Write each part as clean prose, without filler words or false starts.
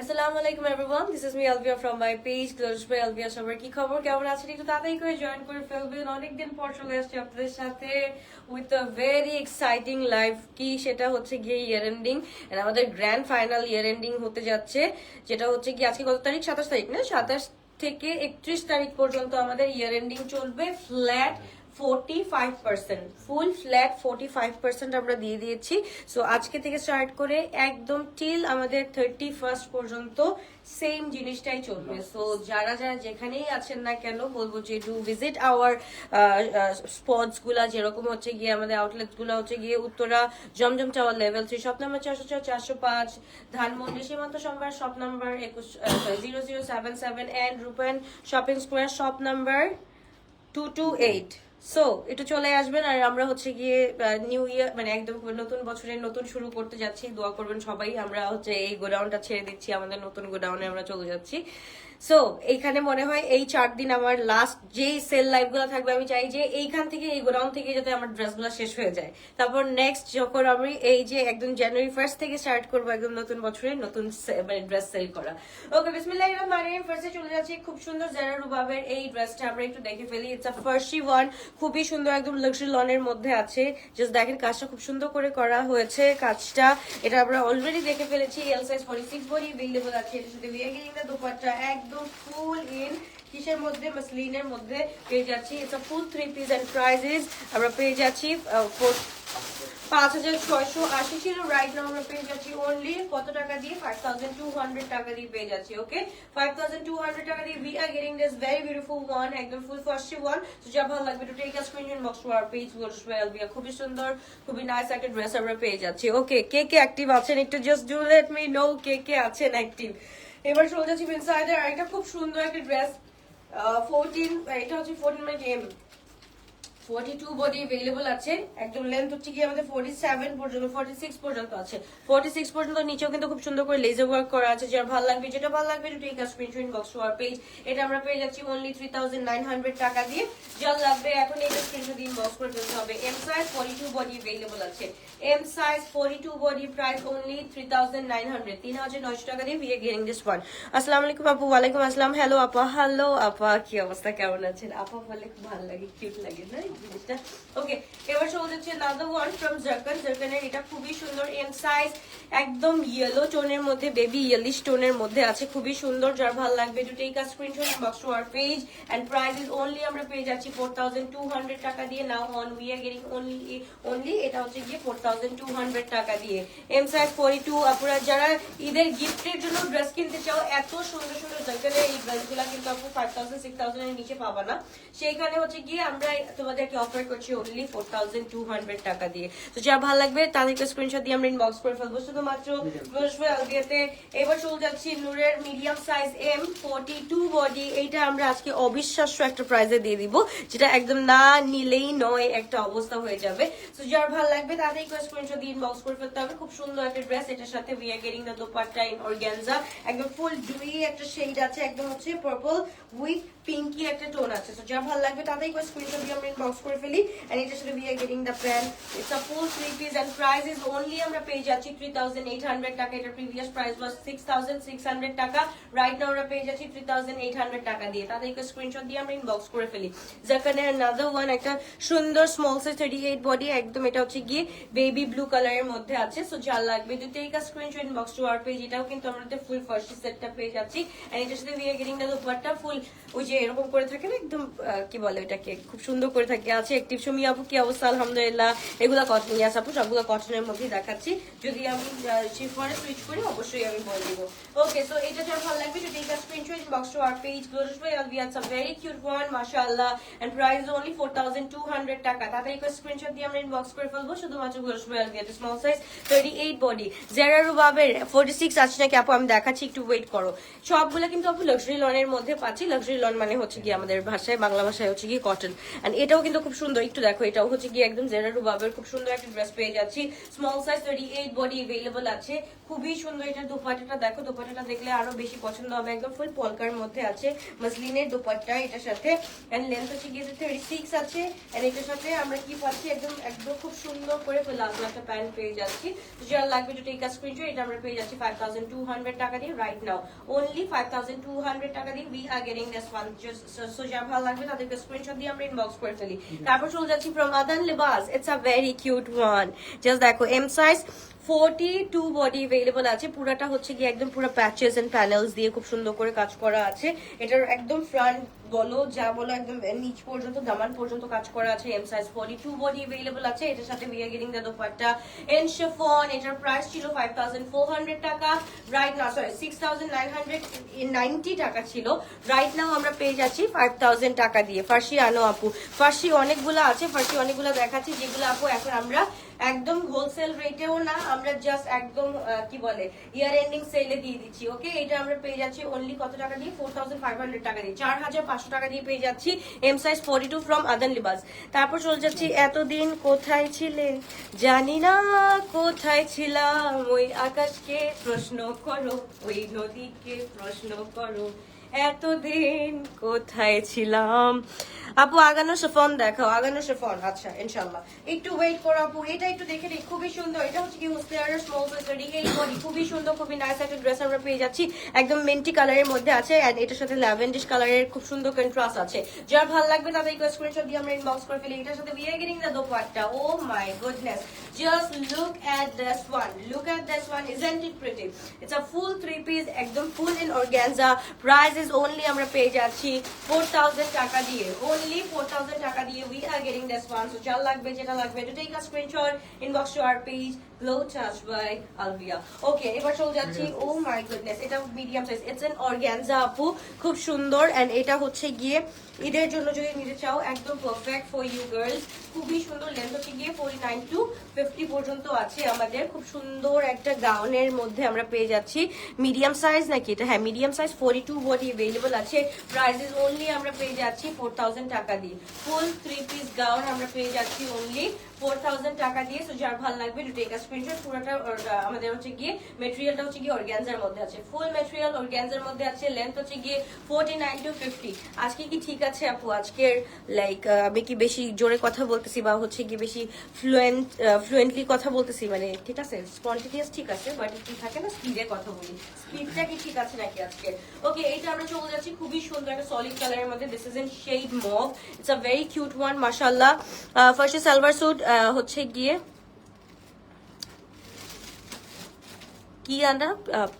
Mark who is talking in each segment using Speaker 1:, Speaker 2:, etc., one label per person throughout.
Speaker 1: আসসালামু আলাইকুম everyone, this is me Alvia from my page close by Alvia. সবার কি খবর, কেমন আছেন? একটু তাড়াতাড়ি করে জয়েন করে ফেলবেন। অনেকদিন পর চলে আসছি আপনাদের সাথে with a very exciting live. কি সেটা হচ্ছে গিয়ে ইয়ার এন্ডিং, আমাদের গ্র্যান্ড ফাইনাল ইয়ার এন্ডিং হতে যাচ্ছে, যেটা হচ্ছে কি আজকে কত তারিখ? 27 তারিখ না? 27 থেকে 31 তারিখ পর্যন্ত আমাদের ইয়ার এন্ডিং চলবে। ফ্ল্যাট 45%, ফুল ফ্ল্যাট 45% আমরা দিয়ে দিয়েছি। সো আজকে থেকে স্টার্ট করে একদম টিল আমাদের 31st পর্যন্ত সেম জিনিসটাই চলবে। সো যারা যারা যেখানেই আছেন না কেন বলবো যে ডু ভিজিট আওয়ার স্পটস গুলা, যেরকম হচ্ছে গিয়ে আমাদের আউটলেটস গুলা হচ্ছে গিয়ে Uttara Zamzam tower level 3 shop number 404 405, Dhanmondi Shimanto Shambhar shop number 0077 and Rupayan shopping square shop number 228। So একটু চলে আসবেন। আর আমরা হচ্ছে গিয়ে নিউ ইয়ার মানে একদম নতুন বছরের নতুন শুরু করতে যাচ্ছি, দোয়া করবেন সবাই। আমরা হচ্ছে এই গোডাউনটা ছেড়ে দিচ্ছি, আমাদের নতুন গোডাউনে আমরা চলে যাচ্ছি। সো এইখানে মনে হয় এই 4 দিন আমার লাস্ট যেই সেল লাইভ গুলো থাকবে, আমি চাই যে এইখান থেকে এই গোডাউন থেকে যাতে আমার ড্রেস গুলো শেষ হয়ে যায়। তারপর নেক্সট যখন আমি এই যে একদম জানুয়ারি 1st থেকে স্টার্ট করবো একদম নতুন বছরের নতুন মানে ড্রেস সেল করা। ওকে, বিসমিল্লাহির রহমানির রহিম। ফার্স্টে চলে যাচ্ছি খুব সুন্দর জারা রুবাবের এই ড্রেসটা আমরা একটু দেখে ফেলি। ইটস আ ফার্সি ওয়ান, খুবই সুন্দর, একদম লাক্সারি লনের মধ্যে আছে। জাস্ট দেখেন কাজটা খুব সুন্দর করে করা হয়েছে। কাজটা এটা আমরা অলরেডি দেখে ফেলেছি। এল সাইজ 46 বডি अवेलेबल আছে। এর সাথে ভিয়াগিংটা দোপাট্টা একদম ফুল ইন কিসের মধ্যে, মাসলিনের মধ্যে পেয়ে যাচ্ছি। It's a full 3 piece and prices আমরা পেয়ে যাচ্ছি 5680 ছিল, রাইট নাও আমরা পেয়ে যাচ্ছি অনলি কত টাকা দিয়ে? 5200 টাকা দিয়ে পেয়ে যাচ্ছি। ওকে, 5200 টাকা দিয়ে we are getting this very beautiful one, একদম ফুল ফার্স্ট ওয়ান। তো যা ভালো লাগবে to take a screenshot box to our page গোলশওয়ালবিয়া। খুবই সুন্দর, খুবই নাইস একটা ড্রেস আমরা পেয়ে যাচ্ছি। ওকে, কে কে অ্যাক্টিভ আছেন একটু just do let me know কে কে আছেন অ্যাক্টিভ। এবার চলে যাচ্ছি ইনসাইডার আরেকটা খুব সুন্দর একটা ড্রেস 14, এটা হচ্ছে 14 মানে এম 42 বডি अवेलेबल আছে। একদম লেন্থ হচ্ছে কি আমাদের 47 পর্যন্ত, 46 পর্যন্ত আছে। 46 পর্যন্ত নিচেও কিন্তু খুব সুন্দর করে লেজার ওয়ার্ক করা আছে। যার ভালো লাগবে, যেটা ভালো লাগবে to take a screenshot box to our page. এটা আমরা পেয়ে যাচ্ছি অনলি 3900 টাকা দিয়ে। যার লাগবে এখন এটা স্ক্রিনশট দিয়ে ইনবক্স করে ফেলতে হবে। এম সাইজ 42 বডি अवेलेबल আছে। M size 42 body, price only 3900, 3900 টাকা দিয়ে we are getting this one। আসসালামু আলাইকুম আপু। ওয়ালাইকুম আসসালাম। হ্যালো আপা। হ্যালো আপা, কি অবস্থা, কেমন আছেন? আপা বলে খুব ভালো লাগে, কিউট লাগে না জিনিসটা। ওকে, এবার চলে যাচ্ছে another one from জারকান। জারকানের এটা খুবই সুন্দর। এম সাইজ একদম ইয়েলো টোনের মধ্যে, বেবি ইয়েলিশ টোনের মধ্যে আছে, খুবই সুন্দর। যার ভালো লাগবে to take a screenshot inbox to our page and price is only আমরা পেয়ে যাচ্ছি 4200 টাকা দিয়ে। Now on we are getting only এটা হচ্ছে গিয়ে 4200 টাকা দিয়ে। M size 42। আপনারা যারা ঈদের গিফটের জন্য ড্রেস কিনতে চাও, এত সুন্দর সুন্দর জারকানের এই ড্রেসগুলো কিন্তু আপু 5000 6000 এর নিচে পাবা না। সেইখানে হচ্ছে গিয়ে আমরা তোমাদেরকে অফার করছি অনলি 4200 টাকা দিয়ে। তো যা ভালো লাগবে তাদেরকে স্ক্রিনশট দিয়ে আমরা ইনবক্স করে ফেলবো শুধুমাত্র আলবিয়াতে। এবার চলে যাচ্ছি নূরের মিডিয়াম সাইজ এম 42 বডি। এইটা আমরা আজকে অবিশ্বাস্য একটা প্রাইজে দিয়ে দিব, যেটা একদম না নিলেই নয় একটা অবস্থা হয়ে যাবে। তো যার ভালো লাগবে তাদেরকে স্ক্রিনশট দিয়ে ইনবক্স করে ফেলতে হবে। খুব সুন্দর একটা ড্রেস, এটার সাথে we are getting the dupatta in organza, একদম ফুল ডুই একটা শেড আছে, একদম হচ্ছে পার্পল উইথ পিঙ্কি একটা টোন আছে। তো যা ভালো লাগবে তাদেরকে স্ক্রিনশট দিয়ে আমরা ইনবক্স করে ফেলি। and এটার সাথে we are getting the pen, it's a full 3 piece and price is only আমরা পেয়ে যাচ্ছি 3800 টাকা। এটার প্রিভিয়াস প্রাইস was 6600 টাকা, রাইট নাও আমরা পেয়ে যাচ্ছি 3800 টাকা দিয়ে। তাদেরকে স্ক্রিনশট দিয়ে আমরা ইনবক্স করে ফেলি। জারকানের another one, একটা সুন্দর স্মল সাইজ 38 বডি, একদম এটা হচ্ছে গিয়ে বেবি ব্লু কালারের মধ্যে আছে। সো যা লাগবে যদি take a screenshot inbox to our page. এটাও কিন্তু আমাদের ফুল ফার্স্ট সেটটা পেয়ে যাচ্ছি। and এটার সাথে we are getting the dupatta ফুল ওই যে এরকম করে থাকে না, একদম কি বলে ওটাকে, খুব সুন্দর করে থাকে আছে। একটিভ সুমি আপু কি অবস্থা? আলহামদুলিল্লাহ। এগুলা কটন, ইয়াস আপু সবগুলো কটনের মধ্যেই দেখাচ্ছি। যদি আমি শিফনে সুইচ করি অবশ্যই আমি বলে দিব। ওকে, সো এটা যার ভালো লাগবে to take a screenshot inbox to our page গোলশওয়ালবিয়া। It's a very cute one, মাশাআল্লাহ, এন্ড প্রাইস অনলি 4200 টাকা। তাদেরকে স্ক্রিনশট দিয়ে আমরা ইনবক্স করে ফেলবো শুধুমাত্র গোলশওয়ালবিয়া। Small size 38 body. জারা রুবাবের 46 আছে নাকি আপু? আমি দেখাচ্ছি, একটু ওয়েট করো। সবগুলো কিন্তু আপু লাক্সারি লনের মধ্যে পাচ্ছি। লাক্সারি লন মানে হচ্ছে কি আমাদের ভাষায়, বাংলা ভাষায় হচ্ছে কি কটন। এন্ড এটাও কিন্তু খুব সুন্দর, একটু দেখো, এটাও হচ্ছে কি গিয়ে একদম জেরা রুবাবের খুব সুন্দর একটা ড্রেস পেয়ে যাচ্ছি স্মল সাইজ 38 বডি अवेलेबल আছে খুবই সুন্দর এটা দোপাট্টাটা দেখো দোপাট্টাটা দেখলে আরো বেশি পছন্দ হবে একদম ফুল পলকার মধ্যে আছে মসলিনের দোপাট্টা এটার সাথে এন্ড লেন্থ হচ্ছে গিয়ে 36 আছে এন্ড এটার সাথে আমরা কি পাচ্ছি একদম একদম খুব সুন্দর করে প্লাজো একটা প্যান্ট পেয়ে যাচ্ছি তো যারা লাগবে টু টেক আ স্ক্রিনশট এটা আমরা পেয়ে যাচ্ছি 5200 টাকা দিয়ে রাইট নাও only 5200 টাকা দিয়ে we are getting this one just so যারা ভালো লাগবে তাদেরকে স্ক্রিনশট দিয়ে আমরা ইনবক্স করে ফেলি তারপর চলে যাচ্ছি from Adan Libas it's a very cute one just দেখো এম সাইজ 42 বডি अवेलेबल আছে পুরাটা হচ্ছে কি একদম পুরো প্যাচেস এন্ড প্যানেলস দিয়ে খুব সুন্দর করে কাজ করা আছে এটার একদম ফ্রন্ট বলো যা বলো একদম নিচ পর্যন্ত দামান পর্যন্ত কাজ করা আছে এম সাইজ 42 বডি अवेलेबल আছে এটার সাথে we are getting the dupatta in chiffon এটার প্রাইস ছিল 5400 টাকা রাইট নাও সরি 6990 টাকা ছিল রাইট নাও আমরা পেয়ে যাচ্ছি 5000 টাকা দিয়ে ফার্সি আনো আপু ফার্সি অনেকগুলো আছে ফার্সি অনেকগুলো দেখাচ্ছি যেগুলো আপু এখন আমরা একদম হোলসেল রেটেও না আমরা জাস্ট একদম কি বলে ইয়ার এন্ডিং সেলে দিয়ে দিচ্ছি ওকে এটা আমরা পেয়ে যাচ্ছি অনলি কত টাকা দিয়ে 4500 টাকা দিয়ে 4500 টাকা দিয়ে পেয়ে যাচ্ছি M size 42 from Adan Libas তারপর চলে যাচ্ছি এতদিন কোথায় ছিলে জানি না কোথায় ছিলাম ওই আকাশকে প্রশ্ন করো ওই নদীকে প্রশ্ন করো এতদিন কোথায় ছিলাম আপু আগানো শিফন দেখাও আগানো শিফন আচ্ছা ইনশাআল্লাহ একটু ওয়েট করো আপু এটা একটু দেখে নিই খুবই সুন্দর এটা হচ্ছে কি হুসলিয়ারের স্মল সাইজ 38 বডি খুবই সুন্দর খুবই নাইস একটা ড্রেস আমরা পেয়ে যাচ্ছি একদম মিন্টি কালারের মধ্যে আছে এন্ড এটার সাথে ল্যাভেন্ডিশ কালারের খুব সুন্দর কন্ট্রাস্ট আছে যার ভালো লাগবে তাদের রিকোয়েস্ট স্ক্রিনশট দিয়ে আমরা ইনবক্স করে ফেলি এটার সাথে we are getting the dupatta oh my goodness just look at this one isn't it pretty it's a full three piece একদম full in organza price is only আমরা পেয়ে যাচ্ছি 4000 টাকা দিয়ে only 4000 টাকা দিয়ে we are getting this one so যার লাগবে যেটা লাগবে to take a screenshot inbox to our page Glow Touch by Alvia okay এবার চলে যাচ্ছি oh my goodness এটা medium size it's an organza আপু খুব সুন্দর and এটা হচ্ছে গিয়ে ঈদের জন্য যদি নিতে চাও একদম পারফেক্ট ফর ইউ গার্লস খুবই সুন্দর লেন্থ হচ্ছে গিয়ে 49 টু 50 পর্যন্ত আছে আমাদের খুব সুন্দর একটা গাউনের মধ্যে আমরা পেয়ে যাচ্ছি মিডিয়াম সাইজ নাকি এটা হ্যাঁ মিডিয়াম সাইজ 42 বডি अवेलेबल আছে প্রাইসেস অনলি আমরা পেয়ে যাচ্ছি 4000 টাকা দিয়ে ফুল 3 পিস গাউন আমরা পেয়ে যাচ্ছি অনলি 4000 টাকা দিয়ে সো যার ভালো লাগবে টু টেক আ স্ক্রিনশট পুরোটা আমাদের হচ্ছে গিয়ে ম্যাটেরিয়ালটা হচ্ছে গিয়ে অর্গানজার মধ্যে আছে ফুল ম্যাটেরিয়াল অর্গানজার মধ্যে আছে লেন্থ হচ্ছে গিয়ে 49 টু 50 আজকে কি ঠিক আছে আপু আজকের লাইক আমি কি বেশি জোরে কথা বলতেছি বা হচ্ছে কি বেশি ফ্লুয়েন্টলি কথা বলতেছি মানে ঠিক আছে স্পন্টেনিয়াস ঠিক আছে বাট কি থাকে না স্পিডে কথা বলি স্পিডটা কি ঠিক আছে নাকি আজকে ওকে এইটা আমরা চলে যাচ্ছি খুবই সুন্দর একটা সলিড কালারের মধ্যে this is in shade mauve it's a very cute one মাশাআল্লাহ ফার্স্টে সালোয়ার স্যুট হচ্ছে গিয়ে কি আনা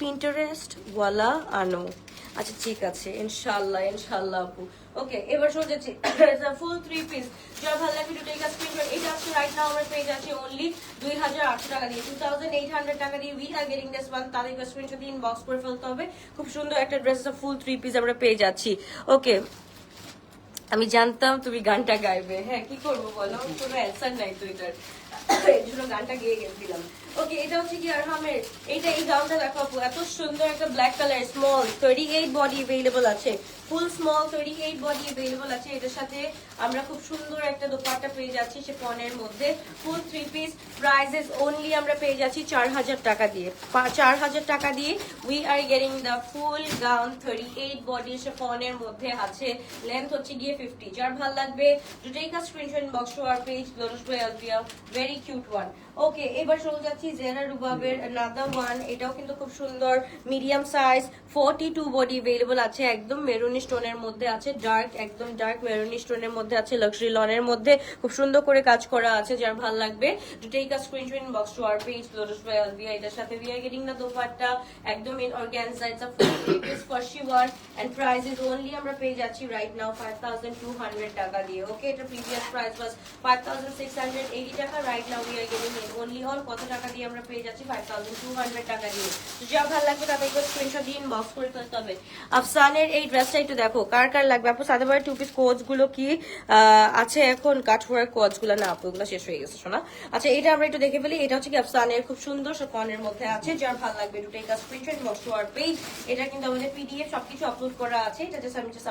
Speaker 1: পিন্টারেস্ট ওয়ালা আনো আচ্ছা ঠিক আছে ইনশাআল্লাহ ইনশাআল্লাহ আপু ওকে এবার চলে যাচ্ছি ফুল 3 পিস যার ভালো লাগে টু টেক আ স্ক্রিনশট এটা আছে রাইট নাও আমরা পেয়ে যাচ্ছি অনলি 2800 টাকা দিয়ে 2800 টাকা দিয়ে we are getting this one তাদের স্ক্রিনশট দিয়ে ইনবক্স করে ফেলতে হবে খুব সুন্দর একটা ড্রেস ফুল 3 পিস আমরা পেয়ে যাচ্ছি ওকে আমি জানতাম তুমি গানটা গাইবে হ্যাঁ কি করবো বলো কোনো অ্যান্সার নাই তো এটার এই জন্য গানটা গেয়ে গেছিলাম ওকে এটা হচ্ছে কি আরহামের এইটা এই গাউনটা দেখো আপু এত সুন্দর একটা black colour small 38 body available আছে ফুল স্মল 38 বডি अवेलेबल আছে এটার সাথে আমরা খুব সুন্দর একটা দোপাট্টা পেয়ে যাচ্ছি শিফনের মধ্যে ফুল 3 পিস প্রাইসেস অনলি আমরা পেয়ে যাচ্ছি 4000 টাকা দিয়ে 4000 টাকা দিয়ে we are getting the full gown 38 body শিফনের মধ্যে আছে লেন্থ হচ্ছে গিয়ে 50 যার ভালো লাগবে to take a screenshot inbox to our page Glorious by Alvia very cute one ওকে এবার চলে যাচ্ছি জেরা রুবাবের another one এটাও কিন্তু খুব সুন্দর মিডিয়াম সাইজ 42 বডি अवेलेबल আছে একদম মেরুন স্টোনের মধ্যে আছে ডার্ক একদম ডার্ক মেরুন স্টোনের মধ্যে আছে লাক্সারি লনের মধ্যে খুব সুন্দর করে কাজ করা আছে যার ভালো লাগবে to take a screenshot inbox to our page Glorious by Alvia এটার সাথে we are getting the dupatta একদম in organza it's a full piece ফার্সি one and price is only আমরা পেয়ে যাচ্ছি রাইট নাও 5200 টাকা দিয়ে ওকে এটা প্রিভিয়াস প্রাইস ওয়াজ 5680 টাকা right now we are getting it only on কত টাকা দিয়ে আমরা পেয়ে যাচ্ছি 5200 টাকা দিয়ে তো যা ভালো লাগবে তাদেরকে স্ক্রিনশট দিয়ে ইনবক্স করে ফেলতে হবে আফসানের এই ড্রেসটা একটু একটু দেখো কার কার লাগবে আপু। সাদাবারের টু পিস কোচ গুলো কি আছে এখন? কাঠওয়ার কোচ গুলো না আপু, ওগুলো শেষ হয়ে গেছে শোনা। আচ্ছা এটা আমরা একটু দেখে ফেলি। এটা হচ্ছে কি আফসানের খুব সুন্দর শিফনের মধ্যে আছে, যার ভালো লাগবে একটু take a screenshot box to our page. এটা কিন্তু আমাদের পিডিএফ সবকিছু আপলোড করা আছে, এটা জাস্ট আমি জাস্ট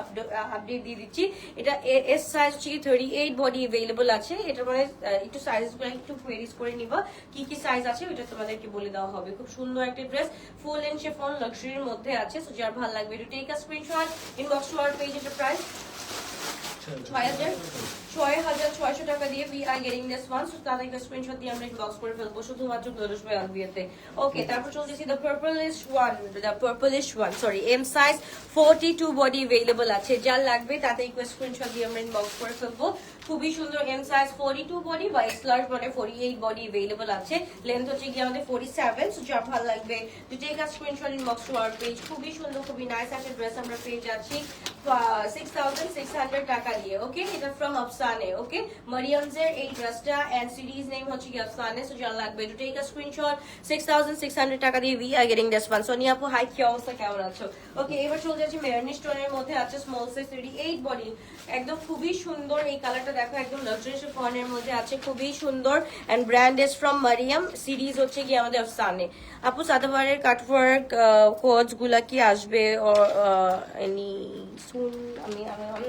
Speaker 1: আপডেট দিয়ে দিচ্ছি। এটা এস সাইজ হচ্ছে কি 38 বডি अवेलेबल আছে। এটা মানে একটু সাইজগুলো একটু কোয়েরিজ করে নিবা, কি কি সাইজ আছে ওটা তোমাদেরকে বলে দেওয়া হবে। খুব সুন্দর একটা ড্রেস, ফুল এন্ড শিফন লাক্সারির মধ্যে আছে। সো যার ভালো লাগবে একটু take a screenshot inbox to our page. এটা প্রাইস 6,600 টাকা দিয়ে we are getting this one. So তাদের একটা স্ক্রিনশট দিয়ে আমরা ইনবক্স করে ফেলবো শুধুমাত্র গ্লোরিশ বাই আলভিয়াতে। ওকে, তারপর চলতেছি the purplish one, sorry, M size 42 body available আছে। যার লাগবে তাতে একটা স্ক্রিনশট দিয়ে আমরা ইনবক্স করে ফেলবো। খুবই সুন্দর M size 42 বডি বা X large মানে 48 বডি अवेलेबल আছে। লেন্থ হচ্ছে কি আমাদের 47। সো যার ভালো লাগবে to take a screenshot inbox to our page. খুবই সুন্দর, খুবই নাইস একটা ড্রেস আমরা পেয়ে যাচ্ছি 6,600 টাকা দিয়ে। ওকে, এটা ফ্রম আফসানে। ওকে, মারিয়ামস এর এই ড্রেসটা এন্ড সিরিজ নেম হচ্ছে কি আফসানে। সো যার লাগবে টু টেক আ স্ক্রিনশট 6,600 টাকা দিয়ে we are getting this one. Sonia আপু হাই, কি অবস্থা, কেমন আছো? ওকে, এবার চলে যাচ্ছি মেরুনি স্টোনের মধ্যে আছে স্মল সাইজ 38 বডি, একদম খুবই সুন্দর। এই কালারটা দেখো, একদম লাক্সারি শিফনের মধ্যে আছে, খুবই সুন্দর। And brand is from Maryam, series হচ্ছে কি আমাদের আফসানে। আপু সাদাবারের কাটওয়ার্ক কোচ গুলা কি আসবে এনি সুন? আমি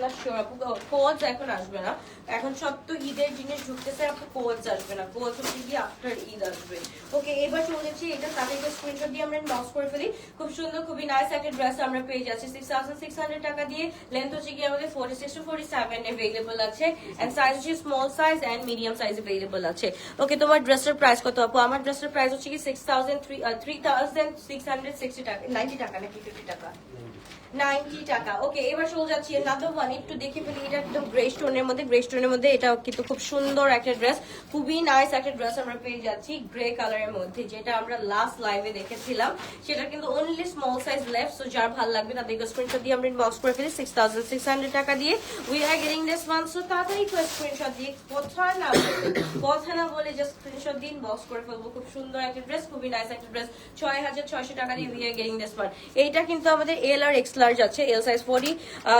Speaker 1: নট শিওর আপু, কোচ এখন আসবে না, এখন সব তো ঈদের জিনিস ঢুকতেছে আপু, কোচ আসবে না, কোচ হচ্ছে কি আফটার ঈদ আসবে। ওকে, এবার চলে যাচ্ছি এটা সাথে একটা স্ক্রিনশট দিয়ে আমরা ইনবক্স করে ফেলি। খুব সুন্দর, খুবই নাইস একটা ড্রেস আমরা পেয়ে যাচ্ছি 6,600 টাকা দিয়ে। লেন্থ হচ্ছে কি আমাদের 46 to 47 अवेलेबल আছে এন্ড সাইজ হচ্ছে small size and medium size available আছে। ওকে, তোমার ড্রেসের প্রাইস কত আপু? আমার ড্রেসের প্রাইস হচ্ছে কি 3,660 টাকা, 90 টাকা নাকি 50 টাকা? 90 টাকা। ওকে, এবার চলে যাচ্ছি another one, একটু দেখে ফেলি। এটা একদম গ্রে স্টোনের মধ্যে, গ্রে স্টোনের মধ্যে এটা কিন্তু খুব সুন্দর একটা ড্রেস, খুবই নাইস একটা ড্রেস আমরা পেয়ে যাচ্ছি গ্রে কালারের মধ্যে, যেটা আমরা লাস্ট লাইভে দেখেছিলাম। সেটা কিন্তু only small size left. So যার ভালো লাগবে তাদেরকে স্ক্রিনশট দিয়ে আমরা ইনবক্স করে ফেলি 6,600 টাকা দিয়ে we are getting this one. So তাড়াতাড়ি করে স্ক্রিনশট দিয়ে কথা না বলে জাস্ট স্ক্রিনশট দিয়ে ইনবক্স করে ফেলবো। খুব সুন্দর একটা ড্রেস, খুবই নাইস একটা ড্রেস, 6,600 টাকা দিয়ে we are getting this one. এইটা কিন্তু আমাদের এল আর এক্স লার্জ আছে, L size 40,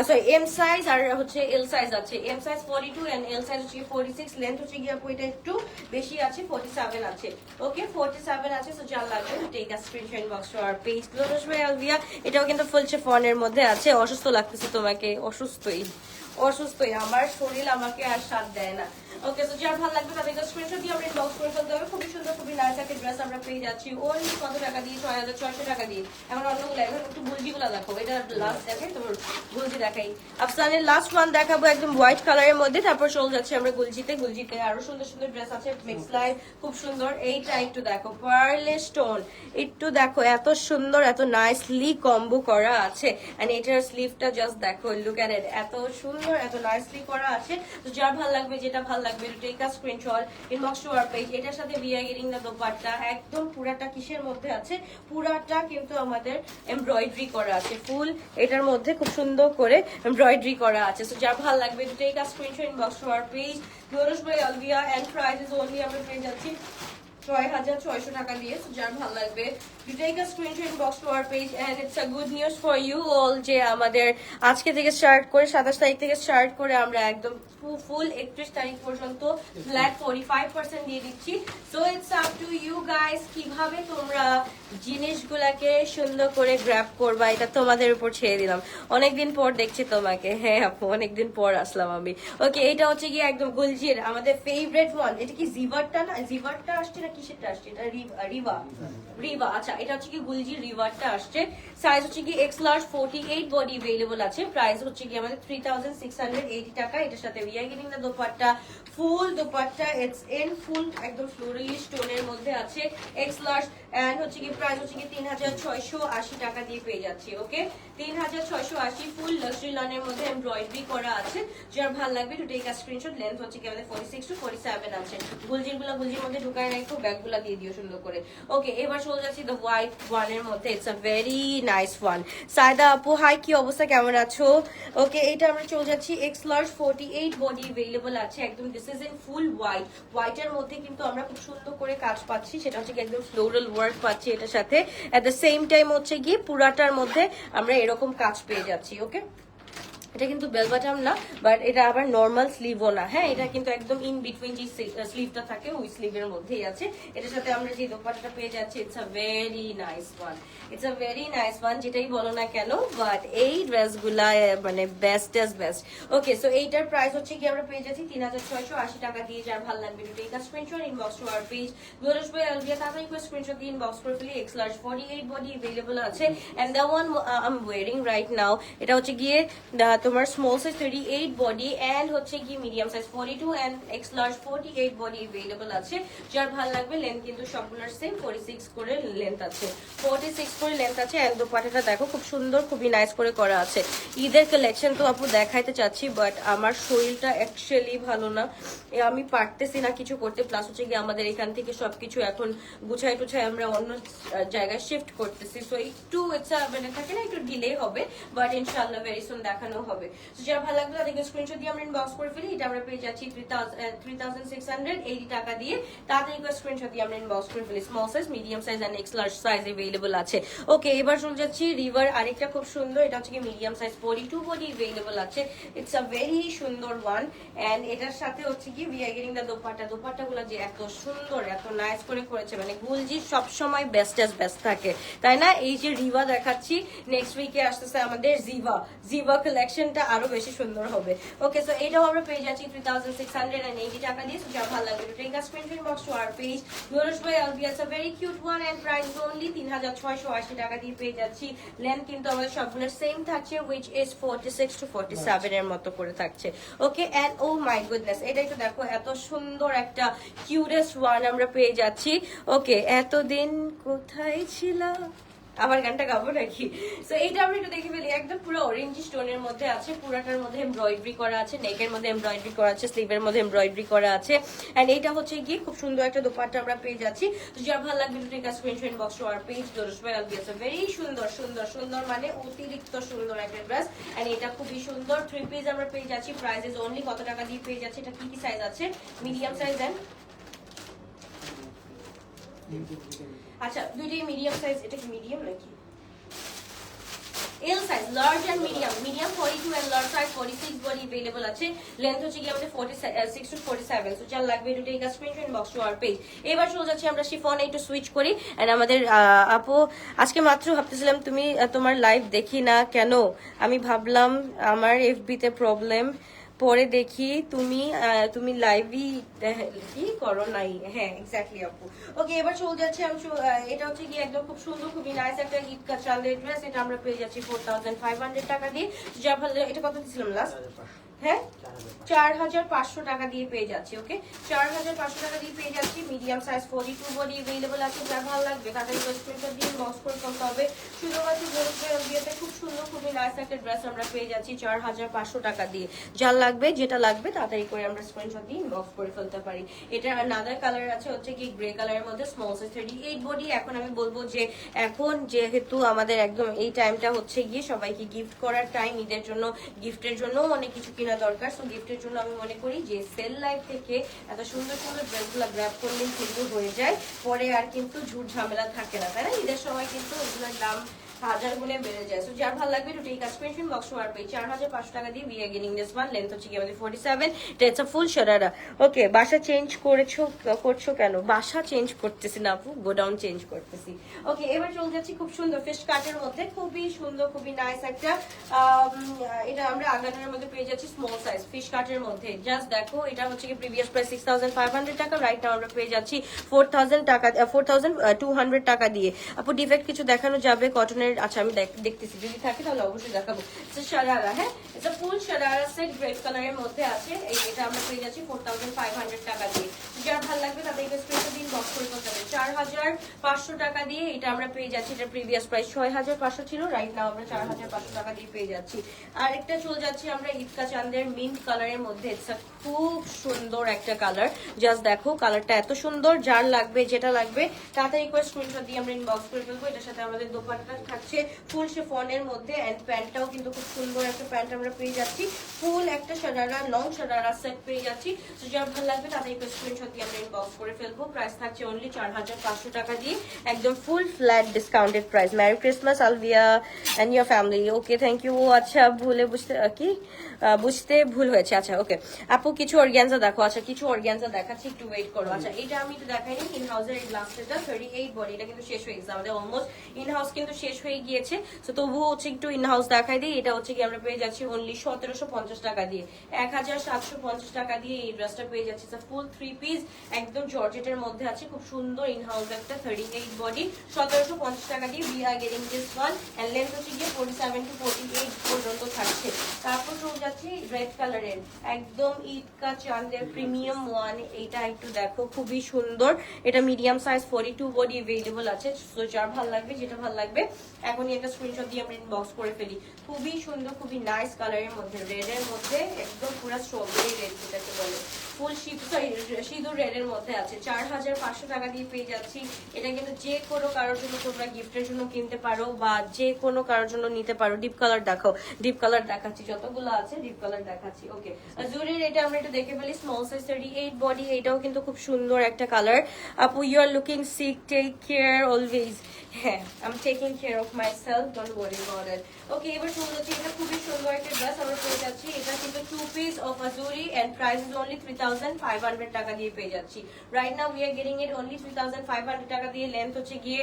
Speaker 1: sorry M size আর হচ্ছে এল সাইজ আছে। M size 42 and L size হচ্ছে 46। লেন্থ হচ্ছে গিয়ে আপু এটা একটু বেশি আছে, 47 আছে। ওকে, 47 আছে। সো যার লাগবে take a screenshot inbox to our page Glorious by Alvia. এটাও কিন্তু ফুল শিফনের মধ্যে আছে। অসুস্থ লাগতেছে তোমাকে? অসুস্থই, আমার শরীর আমাকে আর সাথ দেয় না। ওকে, তো যার ভালো লাগবে তাদেরকে স্ক্রিনশট দিয়ে আমরা ইনবক্স করে ফেলতে হবে। খুবই সুন্দর, খুবই নাইস একটা ড্রেস আমরা পেয়ে যাচ্ছি ওনলি কত টাকা দিয়ে? 6,600 টাকা দিয়ে। এখন অন্যগুলো, এখন একটু গুলজিগুলো দেখো। এটা লাস্ট দেখাই, তোমার গুলজি দেখাই। আফসানের লাস্ট ওয়ান দেখাবো একদম হোয়াইট কালারের মধ্যে, তারপর চলে যাচ্ছে আমরা গুলজিতে আরো সুন্দর সুন্দর ড্রেস আছে মিক্স লাইট, খুব সুন্দর। এইটা একটু দেখো, পার্লে স্টোন, একটু দেখো, এত সুন্দর, এত নাইসলি কম্বো করা আছে। এন্ড এটার স্লিভটা জাস্ট দেখো, লুক এট ইট, এত সুন্দর, এত নাইসলি করা আছে। তো যার ভালো লাগবে, যেটা ভালো লাগবে take a screenshot inbox to our page. এটার সাথে we are getting the dupatta, একদম পুরাটা কিসের মধ্যে আছে? পুরাটা কিন্তু আমাদের এমব্রয়ডারি করা আছে ফুল, এটার মধ্যে খুব সুন্দর করে এমব্রয়ডারি করা আছে। সো যার ভালো লাগবে take a screenshot inbox to our page Glorious by Alvia and price is only আমরা পেয়ে যাচ্ছি 6,600 টাকা দিয়ে। সো যার ভালো লাগবে you take a screenshot inbox to our page and it's a good news for you all যে আমাদের আজকে থেকে স্টার্ট করে 27 তারিখ থেকে স্টার্ট করে আমরা একদম ফুল 31 তারিখ পর্যন্ত ফ্ল্যাট 45% দিয়ে দিচ্ছি। So it's up to you guys, কিভাবে তোমরা জিনিসগুলাকে সুন্দর করে গ্র্যাব করবা, এটা তোমাদের উপর ছেড়ে দিলাম। অনেকদিন পর দেখছি তোমাকে। হ্যাঁ আপু, অনেকদিন পর আসলাম আমি। ওকে, এটা হচ্ছে কি একদম গুলজির আমাদের ফেভারিট ওয়ান। এটা কি জিভারটা না? জিভারটা আসছে না কিসেরটা আসছে? এটা রিভা। আচ্ছা, এটা হচ্ছে কি গুলজির রিভারটা আসছে। সাইজ হচ্ছে কি এক্স লার্জ 48 বডি अवेलेबल আছে। প্রাইস হচ্ছে কি আমাদের 3,680 টাকা। এটার সাথে we are getting the dupatta, full dupatta, it's in full একদম ফ্লোরাল স্টোনের মধ্যে আছে, এক্স লার্জ। এন্ড হচ্ছে কি প্রাইস হচ্ছে কি 3,680 টাকা দিয়ে পেয়ে যাচ্ছি। ওকে, 3,680 ফুল লাক্সারি লনের মধ্যে এমব্রয়ডারি করা আছে। যার ভালো লাগবে to take a screenshot. Length হচ্ছে কি আমাদের 46 to 47 আছে। গুলজির মধ্যে ঢুকায় রাখো, ব্যাগগুলা দিয়ে দিও সুন্দর করে। ওকে, এবার চলে যাচ্ছি দ্য হোয়াইট ওয়ানের মধ্যে। It's a very nice one. Saida আপু হাই, কি অবস্থা, কেমন আছো? ওকে, এটা আমরা চলে যাচ্ছি এক্স লার্জ 48 বডি अवेलेबल আছে একদম। দিস ইজ ইন ফুল হোয়াইটের মধ্যে কিন্তু আমরা খুব সুন্দর করে কাজ পাচ্ছি, সেটা হচ্ছে কি একদম ফ্লোরাল ওয়ার্ক পাচ্ছি এটার সাথে। এট দ্য সেম টাইম হচ্ছে কি পুরাটার মধ্যে আমরা এরকম কাজ পেয়ে যাচ্ছি। ওকে, এটা কিন্তু বেল বাটম না, বাট এটা আবার নর্মাল স্লিভও না। হ্যাঁ, এটা কিন্তু একদম ইন বিটুইন যে স্লিভটা থাকে ওই স্লিভের মধ্যেই আছে। এটার সাথে আমরা যে দোপাট্টাটা পেয়ে যাচ্ছি, it's a very nice one, it's a very nice one, যেটাই বলো না কেন। বাট এই ড্রেসগুলা মানে বেস্ট এস বেস্ট। ওকে, সো এইটার প্রাইস হচ্ছে কি আমরা পেয়ে যাচ্ছি 3680 টাকা দিয়ে। যার ভালো লাগবে দুটো এই screenshot inbox to our page glorious by Alvia, তাড়াতাড়ি করে স্ক্রিনশট দিয়ে ইনবক্স করে ফেলি। এক্স লার্জ 48 বডি अवेलेबल আছে। And the one I am wearing right now, এটা হচ্ছে গিয়ে তোমার স্মল সাইজ 38 বডি এন্ড হচ্ছে গিয়ে medium size 42 and X large 48 body available আছে। যার ভালো লাগবে, লেন্থ কিন্তু সবগুলোর সেম 46 করে লেন্থ আছে, 46 করে লেন্থ আছে। এন্ড দোপাট্টাটা দেখো খুব সুন্দর, খুবই নাইস করে করা আছে। ঈদের কালেকশন তো আপু দেখাইতে চাচ্ছি, বাট আমার শরীরটা অ্যাকচুয়ালি ভালো না, আমি পারতেছি না কিছু করতে। প্লাস হচ্ছে গিয়ে আমাদের এখান থেকে সবকিছু এখন গুছাই টুছাই আমরা অন্য জায়গায় শিফট করতেছি, সো একটু মানে থাকে না, একটু ডিলে হবে, বাট ইনশাআল্লাহ ভেরি সুন দেখানো হবে। তো যারা ভালো লাগবে তাদেরকে স্ক্রিনশট দিয়ে আমরা ইনবক্স করে ফেলি। এটা আমরা পেয়ে যাচ্ছি 3680 টাকা দিয়ে। তাড়াতাড়ি করে স্ক্রিনশট দিয়ে আমরা ইনবক্স করে ফেলি। Small size, medium size and X large size available আছে। ওকে, এবার চলে যাচ্ছি রিভার, আরেকটা খুব সুন্দর, এটা হচ্ছে কি মিডিয়াম সাইজ 42 বডি अवेलेबल আছে। ইটস আ ভেরি সুন্দর ওয়ান। এন্ড এটার সাথে হচ্ছে কি উই আর গেটিং দ্য দোপাট্টাগুলো যে এত সুন্দর, এত নাইস করে করেছে, মানে গুলজি সব সময় বেস্ট এস বেস্ট থাকে, তাই না? এই যে রিভা দেখাচ্ছি, নেক্সট উইকে আসতেছে আমাদের জিভা কালেকশনটা আরো বেশি সুন্দর হবে। ওকে, সো এটাও আমরা পেয়ে যাচ্ছি 3680 টাকা দিয়ে। যা ভালো লাগবে take a screenshot inbox to our page glorious by Alvia, it's a very cute one and price only 3680 টাকা দিয়ে পেয়ে যাচ্ছি। লেন্থ কিন্তু আমাদের সবগুলোর সেম থাকছে, which is 46 to 47 এর মতো করে থাকছে। ওকে, এন্ড ও মাই গুডনেস, এটা একটু দেখো, এত সুন্দর একটা কিউটেস্ট ওয়ান আমরা পেয়ে যাচ্ছি। ওকে, এতদিন কোথায় ছিল, আবার গানটা গাবো নাকি? সো এইটা আমরা একটু দেখে ফেলি। একদম পুরো অরেঞ্জ স্টোনের মধ্যে আছে, পুরাটার মধ্যে এমব্রয়ডারি করা আছে, নেকের মধ্যে এমব্রয়ডারি করা আছে, স্লিভের মধ্যে এমব্রয়ডারি করা আছে। এন্ড এইটা হচ্ছে কি খুব সুন্দর একটা দোপাট্টা আমরা পেয়ে যাচ্ছি। তো যার ভালো লাগবে দুটো একটা screenshot inbox to our page glorious by Alvia. Very সুন্দর সুন্দর সুন্দর, মানে অতিরিক্ত সুন্দর একটা ড্রেস। এন্ড এটা খুবই সুন্দর, 3 পিস আমরা পেয়ে যাচ্ছি। প্রাইস ইজ অনলি কত টাকা দিয়ে পেয়ে যাচ্ছি? এটা কি কি সাইজ আছে? মিডিয়াম সাইজ এন্ড আচ্ছা দুইটাই মিডিয়াম সাইজ। এটা কি মিডিয়াম নাকি? L size, large and medium 42 and large size 46 body available আছে। লেন্থ হচ্ছে কি আমাদের 46 টু 47। সো যার লাগবে দুটো এই screenshot inbox to our page. এবার চলে যাচ্ছি আমরা শিফনে, একটু সুইচ করি। এন্ড আমাদের আপু আজকে মাত্র ভাবতেছিলাম তুমি তোমার লাইভ দেখি না কেন, আমি ভাবলাম আমার এফবি তে প্রবলেম, পরে দেখি তুমি লাইভই কি করো নাই। হ্যাঁ এক্স্যাক্টলি আপু। ওকে, এবার চলে যাচ্ছে আমি এটা হচ্ছে কি একদম খুব সুন্দর, খুবই নাইস একটা ঈদ কা চাঁদের ড্রেস। এটা আমরা পেয়ে যাচ্ছি 4500 টাকা দিয়ে। যা ভালো, এটা কত দিছিলাম লাস্ট? হ্যাঁ 4500 টাকা দিয়ে পেয়ে যাচ্ছি। ওকে, 4500 টাকা দিয়ে পেয়ে যাচ্ছি। মিডিয়াম সাইজ 42 বডি अवेलेबल আছে। যা ভালো লাগবে তাদের স্ক্রিনশট দিয়ে বক্স করে ফেলতে হবে। শুধুমাত্র বিয়েতে খুব সুন্দর, খুবই নাইস একটা ড্রেস আমরা পেয়ে যাচ্ছি 4500 টাকা দিয়ে। যার লাগবে, যেটা লাগবে তাড়াতাড়ি করে আমরা স্ক্রিনশট দিয়ে বক্স করে ফেলতে পারি। এটা আনাদার কালার আছে হচ্ছে কি গ্রে কালারের মধ্যে, স্মল সাইজ 38 বডি। এখন আমি বলবো যে এখন যেহেতু আমাদের একদম এই টাইমটা হচ্ছে গিয়ে সবাইকে গিফট করার টাইম, ঈদের জন্য গিফটের জন্য অনেক কিছু কিনা দরকার। সো গিফটের জন্য আমি মনে করি যে সেল লাইফ থেকে এত সুন্দর সুন্দর ড্রেসগুলো গ্র্যাব করলে কিন্তু হয়ে যায়, পরে আর কিন্তু ঝুট ঝামেলা থাকে না, তাই না? ঈদের সময় কিন্তু ওগুলোর দাম হাজার গুণে বেড়ে যায়। সো যার ভালো লাগবে দুটো এই স্ক্রিনশট বক্স ওয়ার পেজ 4500 টাকা দিয়ে। We are getting this one. Length হচ্ছে কি আমাদের 47। ইটস আ ফুল শরারা। ওকে, বাসা চেঞ্জ করছো কেন? বাসা চেঞ্জ করতেছি না আপু, গোডাউন চেঞ্জ করতেছি। ওকে, এবার চলে যাচ্ছি খুব সুন্দর ফিশ কাটের মধ্যে, খুবই সুন্দর, খুবই নাইস একটা এটা আমরা আগানের মধ্যে পেয়ে যাচ্ছি স্মল সাইজ ফিশ কাটের মধ্যে। জাস্ট দেখো, এটা হচ্ছে কি প্রিভিয়াস প্রাইস 6500 টাকা, রাইট নাও আমরা পেয়ে যাচ্ছি 4000 টাকা, 4200 টাকা দিয়ে। আপু ডিফেক্ট কিছু দেখানো যাবে কটনের? আচ্ছা আমি দেখতেছি, যদি থাকে তাহলে অবশ্যই দেখাবো। শারারা, হ্যাঁ এটা ফুল শারারা সেট গ্রে কালারের মধ্যে আছে। এটা আমরা পেয়ে যাচ্ছি 4500 টাকা দিয়ে। যার ভালো লাগবে তাদের স্ক্রিনশট দিন বক্স করে করতে হবে। 4500 টাকা দিয়ে এটা আমরা পেয়ে যাচ্ছি। এটা প্রিভিয়াস প্রাইস 6500 ছিল, রাইট নাও আমরা 4500 টাকা দিয়ে পেয়ে যাচ্ছি। আর একটা চলে যাচ্ছি আমরা ঈদকা চাঁদের মিন্ট কালারের মধ্যে। খুব সুন্দর একটা কালার, জাস্ট দেখো কালারটা এত সুন্দর। যার লাগবে, যেটা লাগবে তাড়াতাড়ি করে স্ক্রিনশট দিয়ে আমরা ইনবক্স করে ফেলবো। এটার সাথে আমাদের দোপাট্টা থাকছে ফুল শিফনের মধ্যে, এন্ড প্যান্টটাও কিন্তু খুব সুন্দর একটা প্যান্ট আমরা আমরা পেয়ে যাচ্ছি ফুল একটা শারারা লং শারারা সেট পেয়ে যাচ্ছি। তো যার ভালো লাগবে তাদের একটু স্ক্রিনশট দিয়ে আমরা ইনবক্স করে ফেলবো। প্রাইস থাকছে অনলি 4500 টাকা দিয়ে, একদম full flat discounted price. Merry Christmas Alvia and your family. Okay thank you. আচ্ছা বুঝতে ভুল হয়েছে। আচ্ছা ওকে আপু কিছু অর্গানজা দেখো। আচ্ছা কিছু অর্গানজা দেখাচ্ছি, একটু ওয়েট করো। আচ্ছা এটা আমি তো দেখাইনি, ইন হাউসের এই লাস্টেরটা 38 বডি, এটা কিন্তু শেষ হয়ে গেছে আমাদের অলমোস্ট, ইন হাউস কিন্তু শেষ হয়ে গিয়েছে। তো তবুও হচ্ছে একটু ইন হাউস দেখাই দিই। এটা হচ্ছে কি আমরা পেয়ে যাচ্ছি অনলি 1750 টাকা দিয়ে, 1750 টাকা দিয়ে এই ড্রেসটা পেয়ে যাচ্ছি। ফুল 3 পিস একদম জর্জেটের মধ্যে আছে, খুব সুন্দর ইন হাউস একটা 38 বডি, 1750 টাকা দিয়ে we are getting this one. And length হচ্ছে গিয়ে 47 টু 48 পর্যন্ত থাকছে। তারপর চলে যাচ্ছি রেড কালারের একদম ঈদ কা চাঁদের প্রিমিয়াম ওয়ান। এইটা একটু দেখো খুবই সুন্দর, এটা মিডিয়াম সাইজ 42 বডি अवेलेबल আছে। সো যার ভালো লাগবে, যেটা ভালো লাগবে এখনই একটা স্ক্রিনশট দিয়ে আমরা ইনবক্স করে ফেলি। খুবই সুন্দর, খুবই নাইস কালারের মধ্যে, রেড এর মধ্যে একদম পুরো স্ট্রবেরি রেড যেটাকে বলে, ফুল সিঁদুর রেড এর মধ্যে আছে। 4500 টাকা দিয়ে পেয়ে যাচ্ছি। এটা কিন্তু যে কোনো কারোর জন্য তোমরা গিফটের জন্য কিনতে পারো বা যে কোনো কারোর জন্য নিতে পারো। ডিপ কালার দেখো, ডিপ কালার দেখাচ্ছি, যতগুলো আছে ডিপ কালার দেখাচ্ছি। ওকে জুরির এটা আমরা একটু দেখে ফেলি, স্মল সাইজ 38 বডি, এটাও কিন্তু খুব সুন্দর একটা কালার। আপু you are looking sick, take care always. হ্যাঁ I am taking care of my self, don't worry about it. Okay এবার শুরু হচ্ছে, এটা খুবই সুন্দর একটা ড্রেস আমরা পেয়ে যাচ্ছি। এটা কিন্তু 2 পিস অফ আজুরি এন্ড প্রাইস ইজ অনলি 3500 টাকা দিয়ে পেয়ে যাচ্ছি। Right now we are getting it only 3500 টাকা দিয়ে। লেন্থ হচ্ছে গিয়ে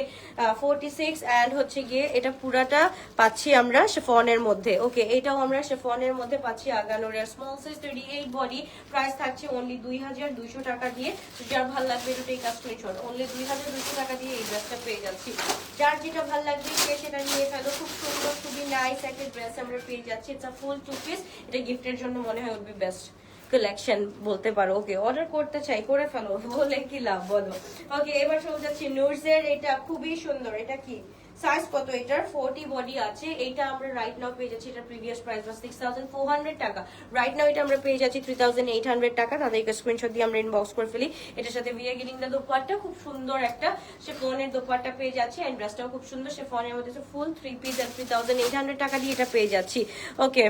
Speaker 1: 46 এন্ড হচ্ছে গিয়ে এটা পুরাটা পাচ্ছি আমরা শিফনের মধ্যে। ওকে এটাও আমরা শিফনের মধ্যে পাচ্ছি আগানোর। স্মল সাইজ 38 বডি, প্রাইস থাকছে অনলি 2200 টাকা দিয়ে। যার ভালো লাগবে এটা টেক আ স্ক্রিনশট, অনলি 2200 টাকা দিয়ে এই ড্রেসটা পেয়ে যাচ্ছি। যার যেটা ভালো লাগবে সে সেটা নিয়ে ফেলো। খুব সুন্দর, খুবই নাইস একটা ড্রেস আমরা পেয়ে যাচ্ছি। ইটস আ ফুল 2 পিস, এটা গিফটের জন্য মনে হয় উড বি বেস্ট কালেকশন বলতে পারো। ওকে অর্ডার করতে চাই করে ফেলো, বলে কি লাভ বলো। ওকে এবার চলে যাচ্ছি নুরসের, এটা খুবই সুন্দর। এটা কি সাইজ কত এটার? 40 বডি আছে। এইটা আমরা রাইট নাও পেয়ে যাচ্ছি, এটা প্রিভিয়াস প্রাইস was 6400 টাকা, রাইট নাও এটা আমরা পেয়ে যাচ্ছি 3800 টাকা। তাদেরকে স্ক্রিনশট দিয়ে আমরা ইনবক্স করে ফেলি। এটার সাথে we are getting the dupatta, খুব সুন্দর একটা শিফনের দোপাট্টা পেয়ে যাচ্ছি। এন্ড ড্রেসটাও খুব সুন্দর শিফনের মধ্যে ফুল 3 পিস এন্ড 3800 টাকা দিয়ে এটা পেয়ে যাচ্ছি। ওকে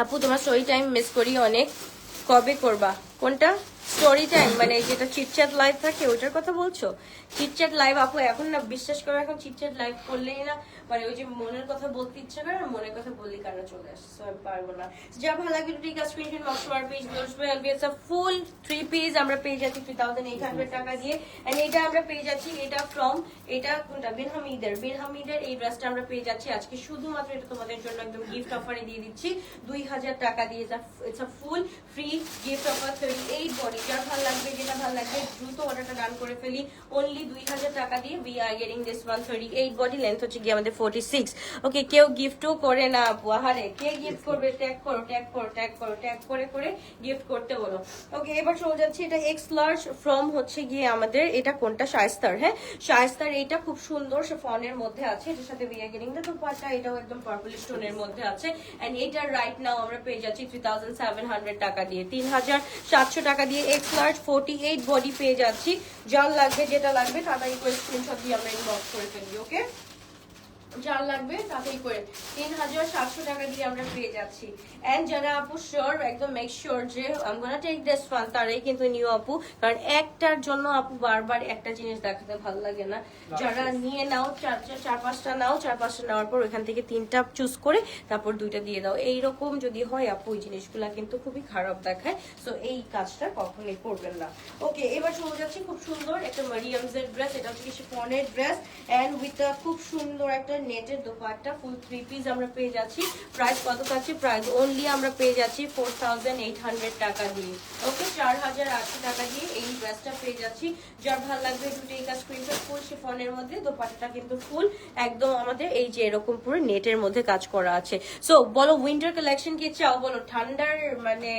Speaker 1: আপু তোমার স্টোরি টাইম মিস করি অনেক, কবে করবা? কোনটা স্টোরি টাইম? মানে যেটা চিটচ্যাট লাইভ থাকে ওটার কথা বলছো? চিটচ্যাট লাইভ আপু এখন না বিশ্বাস করো, এখন চিটচ্যাট লাইভ করলেই না মানে ওই যে মনের কথা বলতে ইচ্ছা করে, আর মনের কথা বললে কারো চলে আসছে, আমি পারবো না। যা ভালো লাগবে ঠিক আছে স্ক্রিনশট বক্স আর পেজ ফুল 3 পিস আমরা পেয়ে যাচ্ছি 3800 টাকা দিয়ে। এন্ড এটা আমরা পেয়ে যাচ্ছি, এটা ফ্রম এটা কোনটা বিনহামিদের এই ড্রেসটা আমরা পেয়ে যাচ্ছি আজকে শুধুমাত্র এটা তোমাদের জন্য একদম গিফট অফারে দিয়ে দিচ্ছি 2000 টাকা দিয়ে। It's a full free gift offer 38 body. যার ভালো লাগবে, যেটা ভালো লাগবে দ্রুত অর্ডারটা ডান করে ফেলি। অনলি 2000 টাকা দিয়ে we are getting this one 38 body, length হচ্ছে গিয়ে আমাদের 46। ওকে কেউ গিফটও করে না আপু, আহারে কে গিফট করবে? ট্যাগ করো ট্যাগ করো ট্যাগ করো, ট্যাগ করে করে গিফট করতে বলো। ওকে এবার চলে যাচ্ছে, এটা এক্স লার্জ ফ্রম হচ্ছে গিয়ে আমাদের এটা কোনটা শায়েস্তার। হ্যাঁ শায়েস্তার, এটা খুব সুন্দর সে ফনের মধ্যে আছে। এটার সাথে we are getting the dupatta, এটাও একদম পার্পল স্টোনের মধ্যে আছে। এন্ড এটা রাইট নাও আমরা পেয়ে যাচ্ছি 3700 টাকা দিয়ে, 3700 টাকা দিয়ে এক্স লার্জ 48 বডি পেয়ে যাচ্ছি। যার লাগবে, যেটা লাগবে তাড়াতাড়ি করে স্ক্রিনশট দিয়ে আমরা ইনবক্স করে ফেলি। ওকে যার লাগবে তাতেই করে 3700 টাকা দিয়ে আমরা পেয়ে যাচ্ছি। এন্ড যারা আপু শিওর, একদম মেক শিওর যে I am gonna take this one, তারাই কিন্তু নিউ আপু। কারণ একটার জন্য আপু বারবার একটা জিনিস দেখাতে ভালো লাগে না। যারা নিয়ে নাও, চার পাঁচটা নাও, 4-5টা নেওয়ার পর ওইখান থেকে 3টা চুজ করে তারপর 2টা দিয়ে দাও। এইরকম যদি হয় আপু ওই জিনিসগুলা কিন্তু খুবই খারাপ দেখায়। সো এই কাজটা কখনোই করবেন না। ওকে এবার চলে যাচ্ছি, খুব সুন্দর একটা মারিয়ামসের ড্রেস। এটা হচ্ছে শিফনের ড্রেস এন্ড উইথ খুব সুন্দর একটা নেটের দোপাট্টা, ফুল 3 পিস আমরা পেয়ে যাচ্ছি। প্রাইস কত পাচ্ছি? প্রাইস অনলি আমরা পেয়ে যাচ্ছি 4800 টাকা দিয়ে। ওকে 4800 টাকা দিয়ে এই ড্রেসটা পেয়ে যাচ্ছি। যার ভালো লাগবে দুটো এই কাজ স্ক্রিনশট, ফুল শিফনের মধ্যে দোপাট্টাটা কিন্তু ফুল একদম আমাদের এই যে এরকম পুরো নেটের মধ্যে কাজ করা আছে। সো বলো উইন্টার কালেকশন কি চাও বলো? ঠান্ডার মানে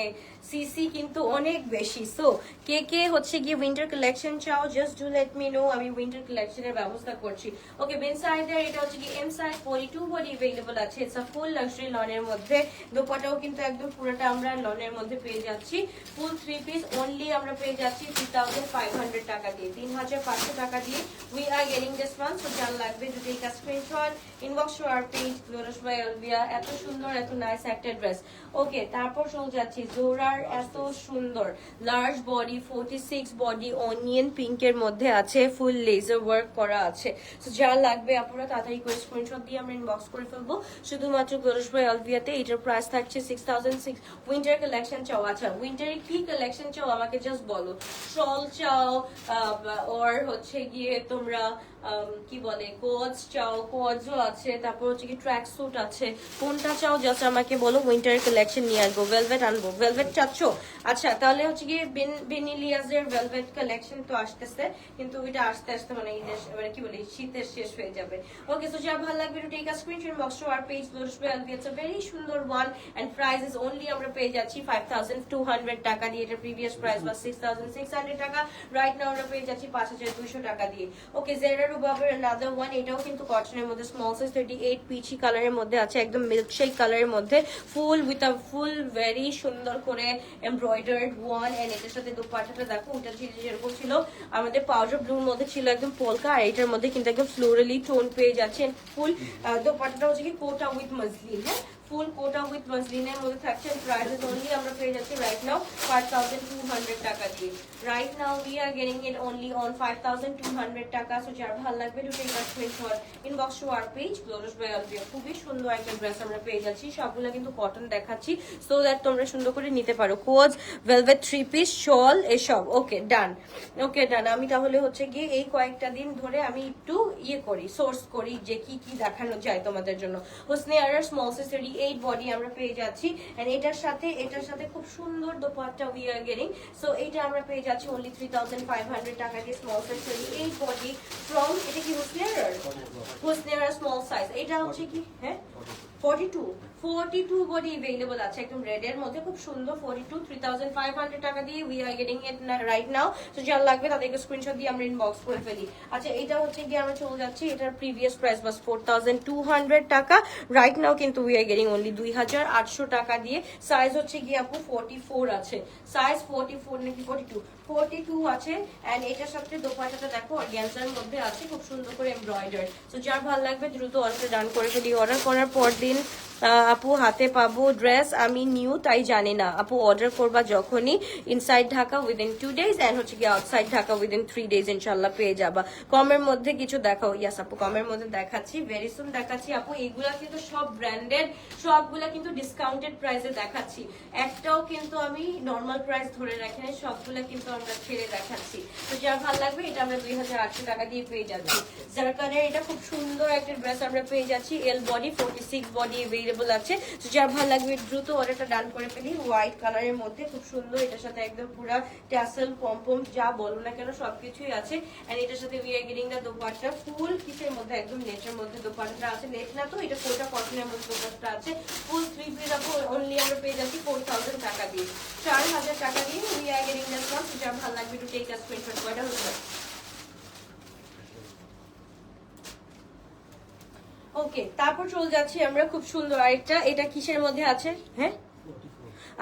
Speaker 1: সিসি কিন্তু অনেক বেশি। সো কে কে হচ্ছে গিয়ে উইন্টার কালেকশন চাও, just do let me no, আমি উইন্টার কালেকশনের ব্যবস্থা করছি। ওকে, বেন সাইডের এটা হচ্ছে কি এম সাইজ 42 বডি अवेलेबल আছে। ইটস আ ফুল লাক্সারি লনের মধ্যে, দোপাটাও কিন্তু একদম পুরোটা আমরা লনের মধ্যে পেয়ে যাচ্ছি। ফুল 3 পিস অনলি আমরা পেয়ে যাচ্ছি 3500 টাকা দিয়ে, 3500 টাকা দিয়ে we are getting this one. So যার লাগবে যদি একটা screenshot inbox to our page Glorious by Alvia. এত সুন্দর এত নাইস একটা ড্রেস। ওকে, তারপর চলে যাচ্ছি জোরার এত সুন্দর লার্জ বডি 46 বডি অনিয়ন পিঙ্কের মধ্যে আছে, ফুল লেজার ওয়ার্ক করা আছে। সো যার লাগবে আপনারা তাড়াতাড়ি করে স্ক্রিনশট দিয়ে আমরা ইনবক্স করে ফেলবো শুধুমাত্র গ্লোরাস বাই আলভিয়াতে। এটার প্রাইস থাকছে 6006। উইন্টার কালেকশন চাও? আচ্ছা, উইন্টারে কি কালেকশন চাও আমাকে জাস্ট বলো। শল চাও ওর হচ্ছে গিয়ে তোমরা কি বলে কোটস চাও? কোটসও আছে, তারপর হচ্ছে কি ট্র্যাক স্যুট আছে, কোনটা চাও জাস্ট আমাকে বলো। উইন্টার কালেকশন নিয়ে আসবো, ভেলভেট আনবো। ভেলভেট চাচ্ছ? আচ্ছা, তাহলে হচ্ছে গিয়ে বেনিলিয়াজের ভেলভেট কালেকশন তো আসতেছে, কিন্তু ওইটা আস্তে আস্তে মানে মানে কি বলে শীতের শেষ হয়ে যাবে। ওকে, সো যা ভালো লাগবে to take a screenshot box to our page Glorious by Alvia. It's a very সুন্দর one and price is only আমরা পেয়ে যাচ্ছি 5200 টাকা দিয়ে। এটা প্রিভিয়াস প্রাইস was 6600 টাকা, রাইট নাও আমরা পেয়ে যাচ্ছি 5200 টাকা দিয়ে। ওকে, জেরা রুবাবের another one, এটাও কিন্তু কটনের মধ্যে স্মল সাইজ 38 পিচি কালারের মধ্যে আছে, একদম মিল্কশেক কালারের মধ্যে, ফুল উইথ আ ফুল ভেরি সুন্দর করে এমব্রয়ডার্ড ওয়ান। এন্ড এটার সাথে দোপাট্টাটা দেখো, ওটা ছিল যেরকম ছিল আমাদের পাউডার ব্লুর মধ্যে ছিল একদম পোলকা, আর এটার মধ্যে কিন্তু একদম ফ্লোরালি টোন পেয়ে যাচ্ছেন। ফুল দোপাট্টাটা হচ্ছে কি কোটা উইথ মসলিন, হ্যাঁ ফুল কোটা উইথ মসলিনের মধ্যে থাকছে। প্রাইস অনলি আমরা পেয়ে যাচ্ছি রাইট নাও 5200 টাকা দিয়ে। Right now we are getting it only on 5200 টাকা। সো যার ভালো লাগবে to take a screenshot inbox to our page Glorious by Alvia. খুবই সুন্দর একটা ড্রেস আমরা পেয়ে যাচ্ছি, সবগুলো কিন্তু কটন দেখাচ্ছি সো দ্যাট তোমরা সুন্দর করে নিতে পারো। কোজ ভেলভেট 3 পিস শল এসব। ওকে ডান, ওকে ডান। আমি তাহলে হচ্ছে গিয়ে এই কয়েকটা দিন ধরে আমি একটু ইয়ে করি, সোর্স করি যে কি কি দেখানো যায় তোমাদের জন্য। Hosne Ara small size 38 body আমরা পেয়ে যাচ্ছি, এন্ড এটার সাথে খুব সুন্দর dupatta we are getting. So এটা আমরা পেয়ে যাচ্ছি অনলি 3500 টাকা দিয়ে, স্মল সাইজ 38 বডি ফ্রম, এটা কি হোসনে আরা স্মল সাইজ। এটা হচ্ছে কি হ্যাঁ 42 বডি अवेलेबल আছে একদম রেড এর মধ্যে, খুব সুন্দর 42 3500 টাকা দিয়ে we are getting it right now. So যার লাগবে তাদেরকে স্ক্রিনশট দিয়ে আমরা ইনবক্স করে ফেলি। আচ্ছা, এটা হচ্ছে কি আমরা চলে যাচ্ছি, এটার প্রিভিয়াস প্রাইস was 4200 টাকা, রাইট নাও কিন্তু উই আর গেটিং অনলি 2800 টাকা দিয়ে। সাইজ হচ্ছে কি আপু 44 আছে, সাইজ 44 নাকি 42 আছে। এন্ড এটার সাথে দোপাট্টাটা দেখো অর্গানজার মধ্যে আছে, খুব সুন্দর করে এমব্রয়ডারি। সো যার ভালো লাগবে দ্রুত অর্ডার ডান করে ফেলি। অর্ডার করার পর দিন আপু হাতে পাবো ড্রেস, আমি নিউ তাই জানি না আপু, অর্ডার করবা যখনই inside Dhaka within 2 days and হচ্ছে কি আউটসাইড ঢাকা উইদিন 3 days ইনশাল্লাহ পেয়ে যাবা। কমের মধ্যে কিছু দেখাও। ইয়াস আপু, কমের মধ্যে দেখাচ্ছি, ভেরি সুন দেখাচ্ছি আপু। এগুলা কিন্তু সব ব্র্যান্ডেড, সবগুলা কিন্তু ডিসকাউন্টেড প্রাইসে দেখাচ্ছি, একটাও কিন্তু আমি নর্মাল প্রাইস ধরে রাখি না, সবগুলা কিন্তু আমরা ছেড়ে দেখাচ্ছি। তো যার ভালো লাগবে এটা আমরা 2800 টাকা দিয়ে পেয়ে যাচ্ছি। জারকানের এটা খুব সুন্দর একটা ড্রেস আমরা পেয়ে যাচ্ছি, এল বডি 46 বডি अवेलेबल আছে। তো যার ভালো লাগবে দ্রুত অর্ডারটা ডান করে ফেলি। হোয়াইট কালারের মধ্যে খুব সুন্দর, এটার সাথে একদম পুরো ট্যাসেল পম্পম যা বলো না কেন সবকিছুই আছে। এন্ড এটার সাথে উই আর গেটিং দা দোপাট্টা ফুল কিসের মধ্যে, একদম নেটের মধ্যে দোপাট্টা আছে, নেট না তো এটা কোটা কটনের মধ্যে দোপাট্টা আছে। ফুল 3 পিস আপু অনলি আমরা পেয়ে যাচ্ছি 4000 টাকা দিয়ে, 4000 টাকা দিয়ে we are getting the stock. যার ভালো লাগবে টু টেক আ স্ক্রিনশট। কয়টা হলো? ওকে, তারপর চলে যাচ্ছি আমরা খুব সুন্দর আরেকটা, এটা কিসের মধ্যে আছে হ্যাঁ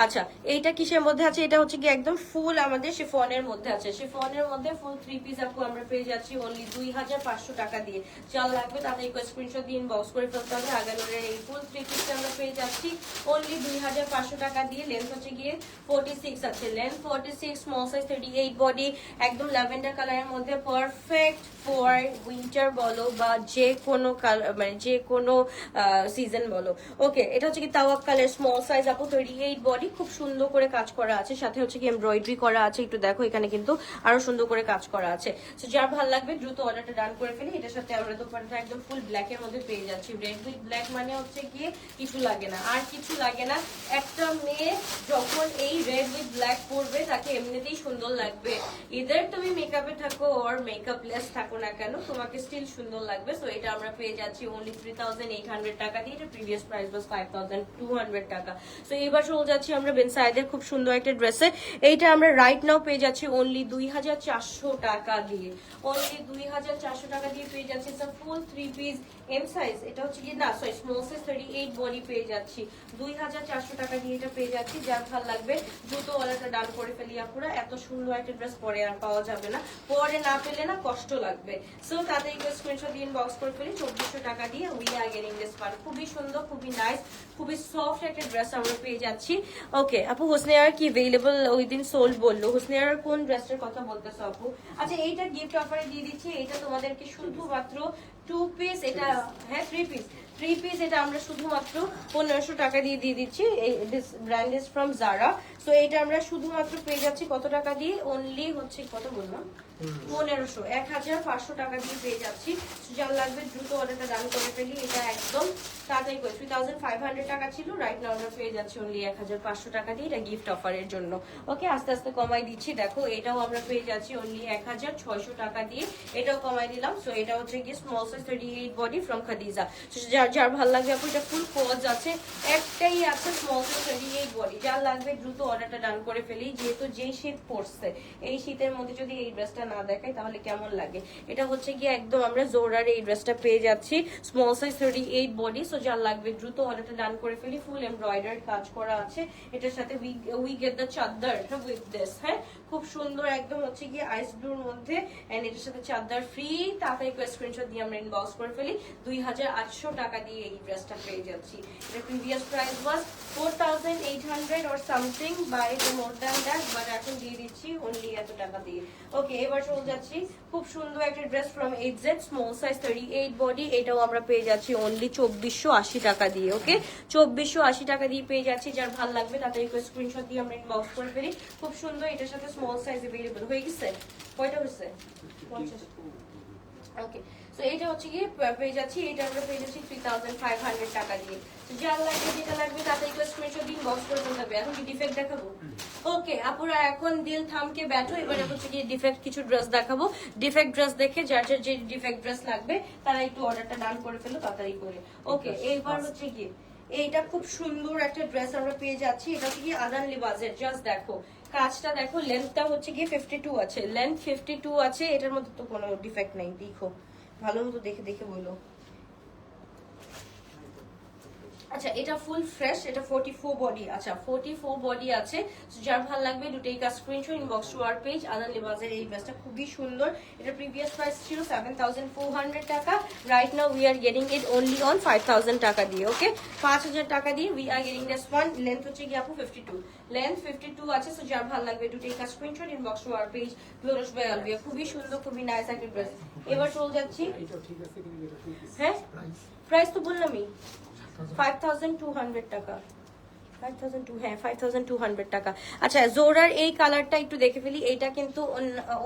Speaker 1: আচ্ছা, এইটা কিসের মধ্যে আছে? এটা হচ্ছে কি একদম ফুল আমাদের শিফনের মধ্যে আছে, শিফনের মধ্যে ফুল 3 পিস আপু আমরা পেয়ে যাচ্ছি অনলি 2500 টাকা দিয়ে। যার লাগবে তাদের এই স্ক্রিনশট দিয়ে ইনবক্স করে ফেলতে হবে। আগানোরের এই ফুল 3 পিস আমরা পেয়ে যাচ্ছি অনলি 2500 টাকা দিয়ে। লেন্থ হচ্ছে গিয়ে 46 আছে, লেন্থ 46, স্মল সাইজ 38 বডি, একদম ল্যাভেন্ডার কালারের মধ্যে, পারফেক্ট ফর উইন্টার বলো বা যে কোনো কালার মানে যে কোনো সিজন বলো। ওকে, এটা হচ্ছে কি তাওয়াক্কালের স্মল সাইজ আপু 38 বডি, খুব সুন্দর করে কাজ করা আছে, সাথে হচ্ছে কি এমব্রয়ডারি করা আছে, একটু দেখো এখানে কিন্তু আরো সুন্দর করে কাজ করা আছে। সো যার ভালো লাগবে দ্রুত অর্ডারটা ডান করে ফেলি। এটার সাথে আমরা দোপাট্টা একদম ফুল ব্ল্যাক এর মধ্যে পেয়ে যাচ্ছি, রেড উইথ ব্ল্যাক, মানে হচ্ছে গিয়ে কিছু লাগে না, আর কিছু লাগে না। একটা মেয়ে যখন এই রেড উইথ ব্ল্যাক পরবে তাকে এমনিতেই সুন্দর লাগবে, ইদার তুমি মেকআপে থাকো আর মেকআপ লেস থাকো না কেন, তোমাকে স্টিল সুন্দর লাগবে। সো এটা আমরা পেয়ে যাচ্ছি অনলি 3800 টাকা দিয়ে। এটা প্রিভিয়াস প্রাইস was 5200 টাকা। সো এবার চলে যাচ্ছি আমরা বেনসাইদের খুব সুন্দর একটা ড্রেসে। এইটা আমরা রাইট নাও পেয়ে যাচ্ছি অনলি 2400 টাকা দিয়ে, অনলি 2400 টাকা দিয়ে পেয়ে যাচ্ছি। ফুল 3 পিস এম সাইজ, এটা হচ্ছে কি না সরি স্মল সাইজ 38 বডি পেয়ে যাচ্ছি 2400 টাকা দিয়ে এটা পেয়ে যাচ্ছি। যার ভালো লাগবে দ্রুত অর্ডারটা ডান করে ফেলি আপুরা, এত সুন্দর একটা ড্রেস পরে আর পাওয়া যাবে না, পরে না পেলে না কষ্ট লাগবে। সো তাদের স্ক্রিনশট দিয়ে ইনবক্স করে ফেলি 2400 টাকা দিয়ে উই আর গেটিং দিস পার। খুবই সুন্দর, খুবই নাইস, খুবই সফট একটা ড্রেস আমরা পেয়ে যাচ্ছি। ওকে আপু হোসনিয়ার কি অ্যাভেলেবল ওই দিন সোল্ড বললো, হোসনিয়ার কোন ড্রেসের কথা বলতেছো আপু? আচ্ছা এইটা গিফট অফারে দিয়ে দিচ্ছি, এটা তোমাদেরকে শুধুমাত্র 2 পিস, এটা হ্যাঁ 3 পিস, এটা আমরা শুধুমাত্র 1500 টাকা দিয়ে দিচ্ছি। এই brand is from Zara. So এটা আমরা শুধুমাত্র পেয়ে যাচ্ছি কত টাকা দিয়ে, অনলি হচ্ছে কত বললাম 1500, 1500 টাকা দিয়ে পেয়ে যাচ্ছি। যার লাগবে দ্রুত অর্ডারটা ডান করে ফেলি, এটা একদম তাড়াতাড়ি করে 3500 টাকা ছিল, রাইট নাও আমরা পেয়ে যাচ্ছি অনলি 1500 টাকা দিয়ে, এটা গিফট অফারের জন্য। ওকে আস্তে আস্তে কমাই দিচ্ছি, দেখো এটাও আমরা পেয়ে যাচ্ছি অনলি 1600 টাকা দিয়ে, এটাও কমাই দিলাম। সো এটা হচ্ছে কি small size 38 body from Khadija. যার ভালো লাগবে আপু, এটা ফুল পজ আছে, একটাই আছে স্মল সাইজ 38 বডি, যার লাগবে দ্রুত অর্ডারটা ডান করে ফেলি। যেহেতু যেই শীত পড়ছে, এই শীতের মধ্যে যদি এই ড্রেসটা না দেখাই তাহলে কেমন লাগে। এটা হচ্ছে কি একদম আমরা জোরার এই ড্রেসটা পেয়ে যাচ্ছি স্মল সাইজ 38 বডি। সো যার লাগবে দ্রুত অর্ডারটা ডান করে ফেলি, ফুল এমব্রয়ডারি কাজ করা আছে এটার সাথে। উই গেট দ্য চাদর উইথ দিস, হ্যাঁ খুব সুন্দর একদম হচ্ছে কি আইস ব্লুর মধ্যে, এন্ড এটার সাথে চাদর ফ্রি। তাড়াতাড়ি স্ক্রিনশট দিয়ে আমরা ইনবক্স করে ফেলি 2800 টাকা দিয়ে এই ড্রেসটা পেয়ে যাচ্ছি। এটা previous price was 4800 or something, by more than that, but এখন দিয়ে দিচ্ছি অনলি এত টাকা দিয়ে। ওকে এবার চলে যাচ্ছি, খুব সুন্দর একটা dress from HZ small size 38 body, এটাও আমরা পেয়ে যাচ্ছি অনলি 2480 টাকা দিয়ে। ওকে 2480 টাকা দিয়ে পেয়ে যাচ্ছি, যার ভালো লাগবে তাড়াতাড়ি স্ক্রিনশট দিয়ে আমরা ইনবক্স করে ফেলি। খুব সুন্দর, এটার সাথে স্মল সাইজ अवेलेबल হয়ে গেছে, কয়টা হয়েছে 50। ওকে সো এইটা হচ্ছে কি পেয়ে যাচ্ছি, এটা আমরা পেয়ে যাচ্ছি 3500 টাকা দিয়ে। যার লাগবে যেটা লাগবে তাড়াতাড়ি স্ক্রিনশট দিন বক্স করে ফেলতে হবে। এখন কি ডিফেক্ট দেখাবো? ওকে আপুরা এখন দিল থামকে ব্যাঠো, এবারে হচ্ছে কি ডিফেক্ট কিছু ড্রেস দেখাবো। ডিফেক্ট ড্রেস দেখে যার যার যে ডিফেক্ট ড্রেস লাগবে তারা একটু অর্ডারটা ডান করে ফেলো তাড়াতাড়ি করে। ওকে এইবার হচ্ছে কি এইটা খুব সুন্দর একটা ড্রেস আমরা পেয়ে যাচ্ছি, এটা হচ্ছে কি আদান লিবাজের। জাস্ট দেখো কাজটা দেখো, লেন্থটা হচ্ছে গিয়ে 52 আছে, লেন্থ 52 আছে, এটার মধ্যে তো কোনো ডিফেক্ট নাই। দেখো ভালো মতো দেখে দেখে বলো। আচ্ছা এটা ফুল ফ্রেশ, এটা 44 বডি, আচ্ছা 44 বডি আছে। যার ভালো লাগবে দুটেই কাজ screenshot inbox to our page. আদান লিবাজের এই ড্রেসটা খুবই সুন্দর, এটা প্রিভিয়াস প্রাইস ছিল 7400 টাকা, right now we are getting it only on 5000 টাকা দিয়ে। ওকে 5000 টাকা দিয়ে we are getting this one. Length হচ্ছে কি আপু 52, লেন্থ 52 আছে। সো যার ভালো লাগবে দুটেই কাজ screenshot inbox to our page Glorious by Alvia. খুবই সুন্দর, খুবই নাইস একটা ড্রেস। এবার চলে যাচ্ছি, হ্যাঁ প্রাইস তো বললামই 5200 টাকা, 5200 টাকা। আচ্ছা জোরার এই কালারটা একটু দেখে ফেলি, এইটা কিন্তু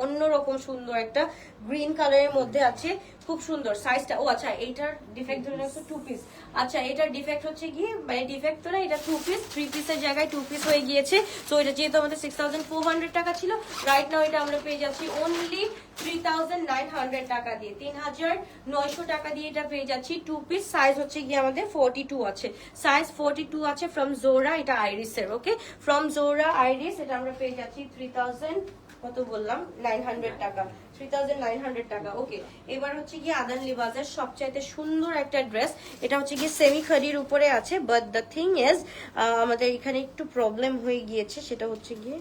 Speaker 1: অন্যরকম সুন্দর একটা গ্রিন কালারের মধ্যে আছে, খুব সুন্দর সাইজটা। ও আচ্ছা এইটার ডিফেক্ট ধরে রাখছো 2 পিস। আচ্ছা এটার ডিফেক্ট হচ্ছে কি মানে ডিফেক্ট তো না, এটা 2 পিস, 3 পিসের জায়গায় 2 পিস হয়ে গিয়েছে। তো এটা যেহেতু আমাদের 6400 টাকা ছিল, রাইট নাও এটা আমরা পেয়ে যাচ্ছি অনলি 3900 টাকা দিয়ে, 3900 টাকা দিয়ে এটা পেয়ে যাচ্ছি 2 পিস। সাইজ হচ্ছে কি আমাদের 42 আছে, সাইজ 42 আছে ফ্রম জোরা, এটা আইরিসের। ওকে ফ্রম জোরা আইরিস, এটা আমরা পেয়ে যাচ্ছি 3000 কত বললাম 900 টাকা, 3900 টাকা। ওকে এবার হচ্ছে কি আদান লিবাজের সবচাইতে সুন্দর একটা ড্রেস, এটা হচ্ছে কি সেমি খাদির উপরে আছে, বাট দ্য থিং ইজ আমাদের এখানে একটু প্রবলেম হয়ে গিয়েছে, সেটা হচ্ছে গিয়ে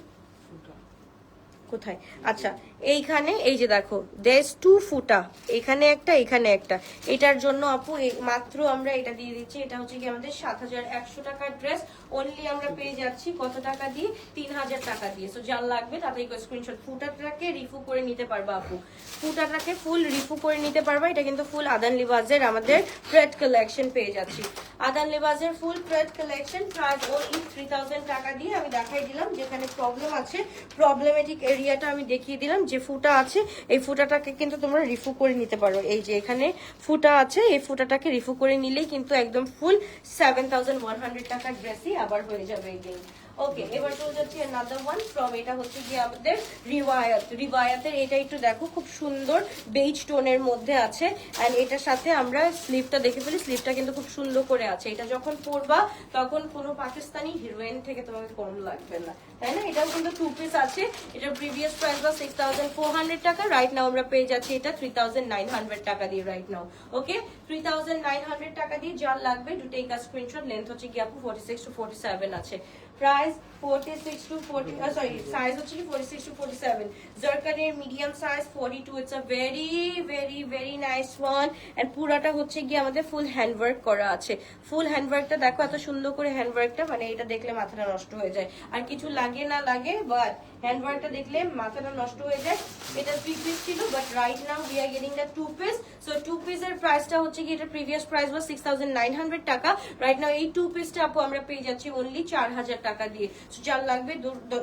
Speaker 1: কোথায়, আচ্ছা এইখানে এই যে দেখো দেয়ার 2 ফুটা, এখানে একটা এখানে একটা, এটার জন্য আপু মাত্র আমরা এটা দিয়ে দিচ্ছি। এটা হচ্ছে কি আমাদের 7100 টাকার ড্রেস, অনলি আমরা পেয়ে যাচ্ছি কত টাকা দিয়ে 3000 টাকা দিয়ে। সো যার লাগবে তাড়াতাড়ি স্ক্রিনশট, ফুটাটাকে রিফু করে নিতে পারবা আপু, ফুটাটাকে ফুল রিফু করে নিতে পারবা। এটা কিন্তু ফুল আদান লিবাজের আমাদের প্রেড কালেকশন পেয়ে যাচ্ছি, আদান লিবাজের ফুল প্রেড কালেকশন, প্রাইস অনলি 3000 টাকা দিয়ে। আমি দেখাই দিলাম যেখানে প্রবলেম আছে, প্রবলেমেটিক এরিয়াটা আমি দেখিয়ে দিলাম, যে ফুটা আছে এই ফুটাটাকে কিন্তু তোমরা রিফু করে নিতে পারো। এই যে এখানে ফুটা আছে, এই ফুটাটাকে রিফু করে নিলেই কিন্তু একদম ফুল 7100 টাকার ড্রেসই আবার হয়ে যাবে এগেইন। ওকে, এবার চলে যাচ্ছি another one from, এটা হচ্ছে গিয়ে আমাদের রিওয়ায়াতের। এটা একটু দেখো খুব সুন্দর বেজ টোনের মধ্যে আছে, এন্ড এটার সাথে আমরা স্লিভটা দেখে ফেলি, স্লিভটা কিন্তু খুব সুন্দর করে আছে। এটা যখন পরবা তখন কোনো পাকিস্তানি হিরোইন থেকে তোমাকে কম লাগবে না, তাই না? এটাও কিন্তু 2 পিস আছে। এটার প্রিভিয়াস প্রাইস was 6400 টাকা, রাইট নাও আমরা পেয়ে যাচ্ছি এটা 3900 টাকা দিয়ে রাইট নাও। ওকে, 3900 টাকা দিয়ে যার লাগবে to take a screenshot. Length হচ্ছে কি আপু 46 to 47 আছে, প্রাইস 46 to 40, সরি সাইজ হচ্ছে কি 46 to 47। জারকানের medium size 42, it's a very very very nice one. And পুরাটা হচ্ছে কি আমাদের ফুল হ্যান্ডওয়ার্ক করা আছে। ফুল হ্যান্ডওয়ার্কটা দেখো এত সুন্দর করে হ্যান্ডওয়ার্কটা, মানে এটা দেখলে মাথাটা নষ্ট হয়ে যায়। আর কিছু লাগে না লাগে, বাট হ্যান্ডওয়ার্কটা দেখলে মাথাটা নষ্ট হয়ে যায়। এটা 3 পিস ছিল, but right now we are getting the 2 piece. So 2 পিসের প্রাইসটা হচ্ছে কি, এটা প্রিভিয়াস প্রাইস was 6900 টাকা, রাইট নাও এই 2 পিসটা আপু আমরা পেয়ে যাচ্ছি অনলি 4000 টাকা দিয়ে। সো যার লাগবে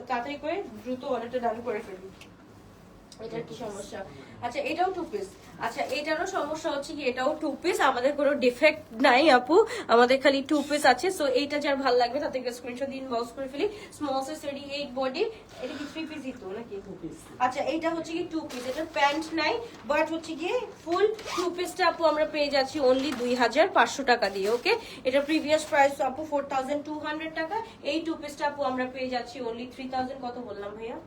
Speaker 1: তাড়াতাড়ি করে দ্রুত অর্ডারটা ডান করে ফেলুন। এটার কি সমস্যা? আচ্ছা এটাও 2 পিস। আচ্ছা এটারও সমস্যা হচ্ছে কি, এটাও 2 পিস, আমাদের কোনো ডিফেক্ট নাই আপু, আমাদের খালি 2 পিস আছে। সো এইটা যার ভালো লাগবে তাতে স্ক্রিনশট দিয়ে ইনবক্স করে ফেলি। স্মল সাইজ 38 বডি, এটা কি 3 পিসই তো নাকি 2 পিস? আচ্ছা এইটা হচ্ছে কি 2 পিস, এটা প্যান্ট নাই, বাট হচ্ছে কি ফুল 2 পিসটা আপু আমরা পেয়ে যাচ্ছি অনলি 2500 টাকা দিয়ে। ওকে, এটা প্রিভিয়াস প্রাইস আপু 4200 টাকা, এই 2 পিসটা আপু আমরা পেয়ে যাচ্ছি অনলি 3000, কত বললাম ভাইয়া?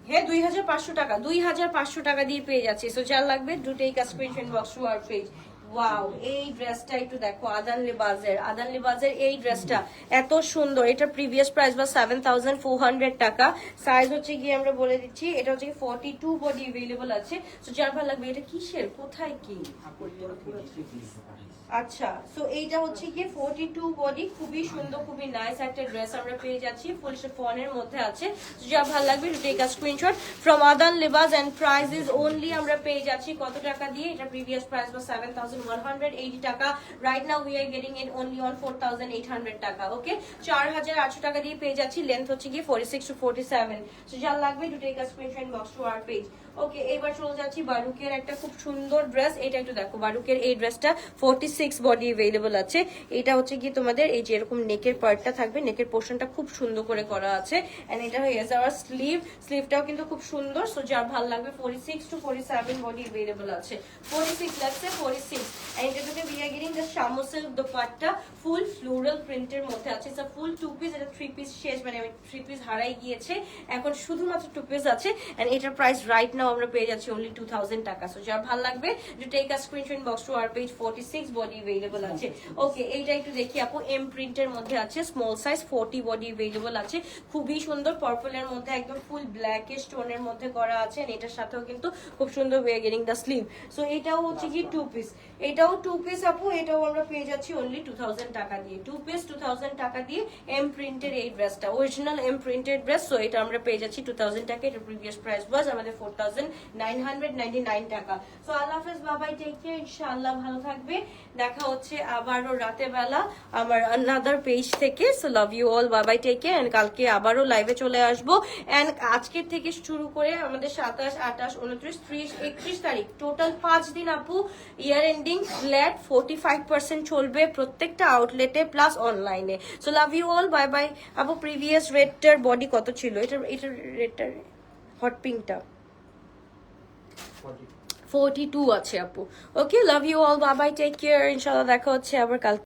Speaker 1: হ্যাঁ 2500 টাকা, 2500 টাকা দিয়ে পেয়ে যাচ্ছি। সো যার লাগবে to take a screenshot box to our page. Wow, এই ড্রেসটা একটু দেখো, আদান লিবাজের এই ড্রেসটা এত সুন্দর। এটা প্রিভিয়াস প্রাইস বা 7400 টাকা, সাইজ হচ্ছে গিয়ে আমরা বলে দিচ্ছি, এটা হচ্ছে 42 বডি अवेलेबल আছে। সো যার ভালো লাগবে, এটা কিসের কোথায় কি? আচ্ছা, সো এইটা হচ্ছে গিয়ে 42 বডি, খুবই সুন্দর খুবই নাইস একটা ড্রেস আমরা পেয়ে যাচ্ছি, ফুল শিফনের মধ্যে আছে। সো যা ভালো লাগবে to take a screenshot from Adan Libas, and price is only আমরা পেয়ে যাচ্ছি কত টাকা দিয়ে? এটা প্রিভিয়াস প্রাইস was 7180 টাকা, right now we are getting it only on 4800 টাকা। ওকে, 4800 টাকা দিয়ে পেয়ে যাচ্ছি। লেন্থ হচ্ছে গিয়ে 46 to 47। সো যা লাগবে to take a screenshot box to our page. Okay, এবার চলে যাচ্ছি বারুকের একটা খুব সুন্দর ড্রেস। এটা একটু দেখো, বারুকের এই ড্রেসটা 46 বডি अवेलेबल আছে। এটা হচ্ছে কি তোমাদের এই যে এরকম নেকের পার্টটা থাকবে, নেকের পোর্শনটা খুব সুন্দর করে করা আছে, এন্ড এটা হয়ে যাওয়ার স্লিভটাও কিন্তু খুব সুন্দর। সো যার ভালো লাগবে 46 to 47 বডি अवेलेबल আছে। 46, লেটস সে 46, এন্ড এটাতে উই আর গেটিং দ্য শামু সিল্ক দোপাট্টা, ফুল ফ্লোরাল প্রিন্টের মধ্যে আছে। এটা ফুল 2 পিস, এটা 3 পিস শেষ, মানে 3 পিস হারাই গিয়েছে, এখন শুধুমাত্র 2 পিস আছে, এন্ড এটার প্রাইস রাইট নাও আমরা পেয়ে যাচ্ছি অনলি 2000 টাকা। সো যার ভালো লাগবে to take a screenshot box to our page. 46 body available আছে। ওকে, এইটা একটু দেখি আপু, এম প্রিন্টের মধ্যে আছে, স্মল সাইজ 40 বডি अवेलेबल আছে, খুবই সুন্দর পার্পলের মধ্যে একদম ফুল ব্ল্যাকিশ টোনের মধ্যে করা আছে, এন্ড এটার সাথেও কিন্তু খুব সুন্দর way getting the sleeve. So এটাও হচ্ছে কি 2 পিস, এটাও 2 পিস আপু, এটাও আমরা পেয়ে যাচ্ছি অনলি 2000 টাকা দিয়ে। 2 পিস 2000 টাকা দিয়ে এম প্রিন্টের এই ড্রেসটা, original M printed dress. So এটা আমরা পেয়ে যাচ্ছি 2000 টাকা, এটা প্রিভিয়াস প্রাইস ওয়াজ আমাদের 4999 টাকা। সো আল্লাহ হাফেজ, বাবাই, টেক কেয়ার, ইনশাআল্লাহ ভালো থাকবে। দেখা হচ্ছে আবারও রাতের বেলা আমার আনাদার পেজ থেকে। সো লাভ ইউ অল, বাবাই, টেক কেয়ার, এন্ড কালকে আবারও লাইভে চলে আসবো। এন্ড আজকের থেকে শুরু করে আমাদের 27, 28, 29, 30, 31 তারিখ টোটাল 5 দিন আপু ইয়ার এন্ডিং ফ্ল্যাট 45% চলবে প্রত্যেকটা আউটলেটে প্লাস অনলাইনে। So love you all, bye bye. আপু প্রিভিয়াস রেটটার বডি কত ছিল? এটার রেটটার হট পিঙ্কটা 42 আছে আপু। Okay, love you all, bye bye, take care, ইনশাআল্লাহ দেখা হচ্ছে আবার কাল।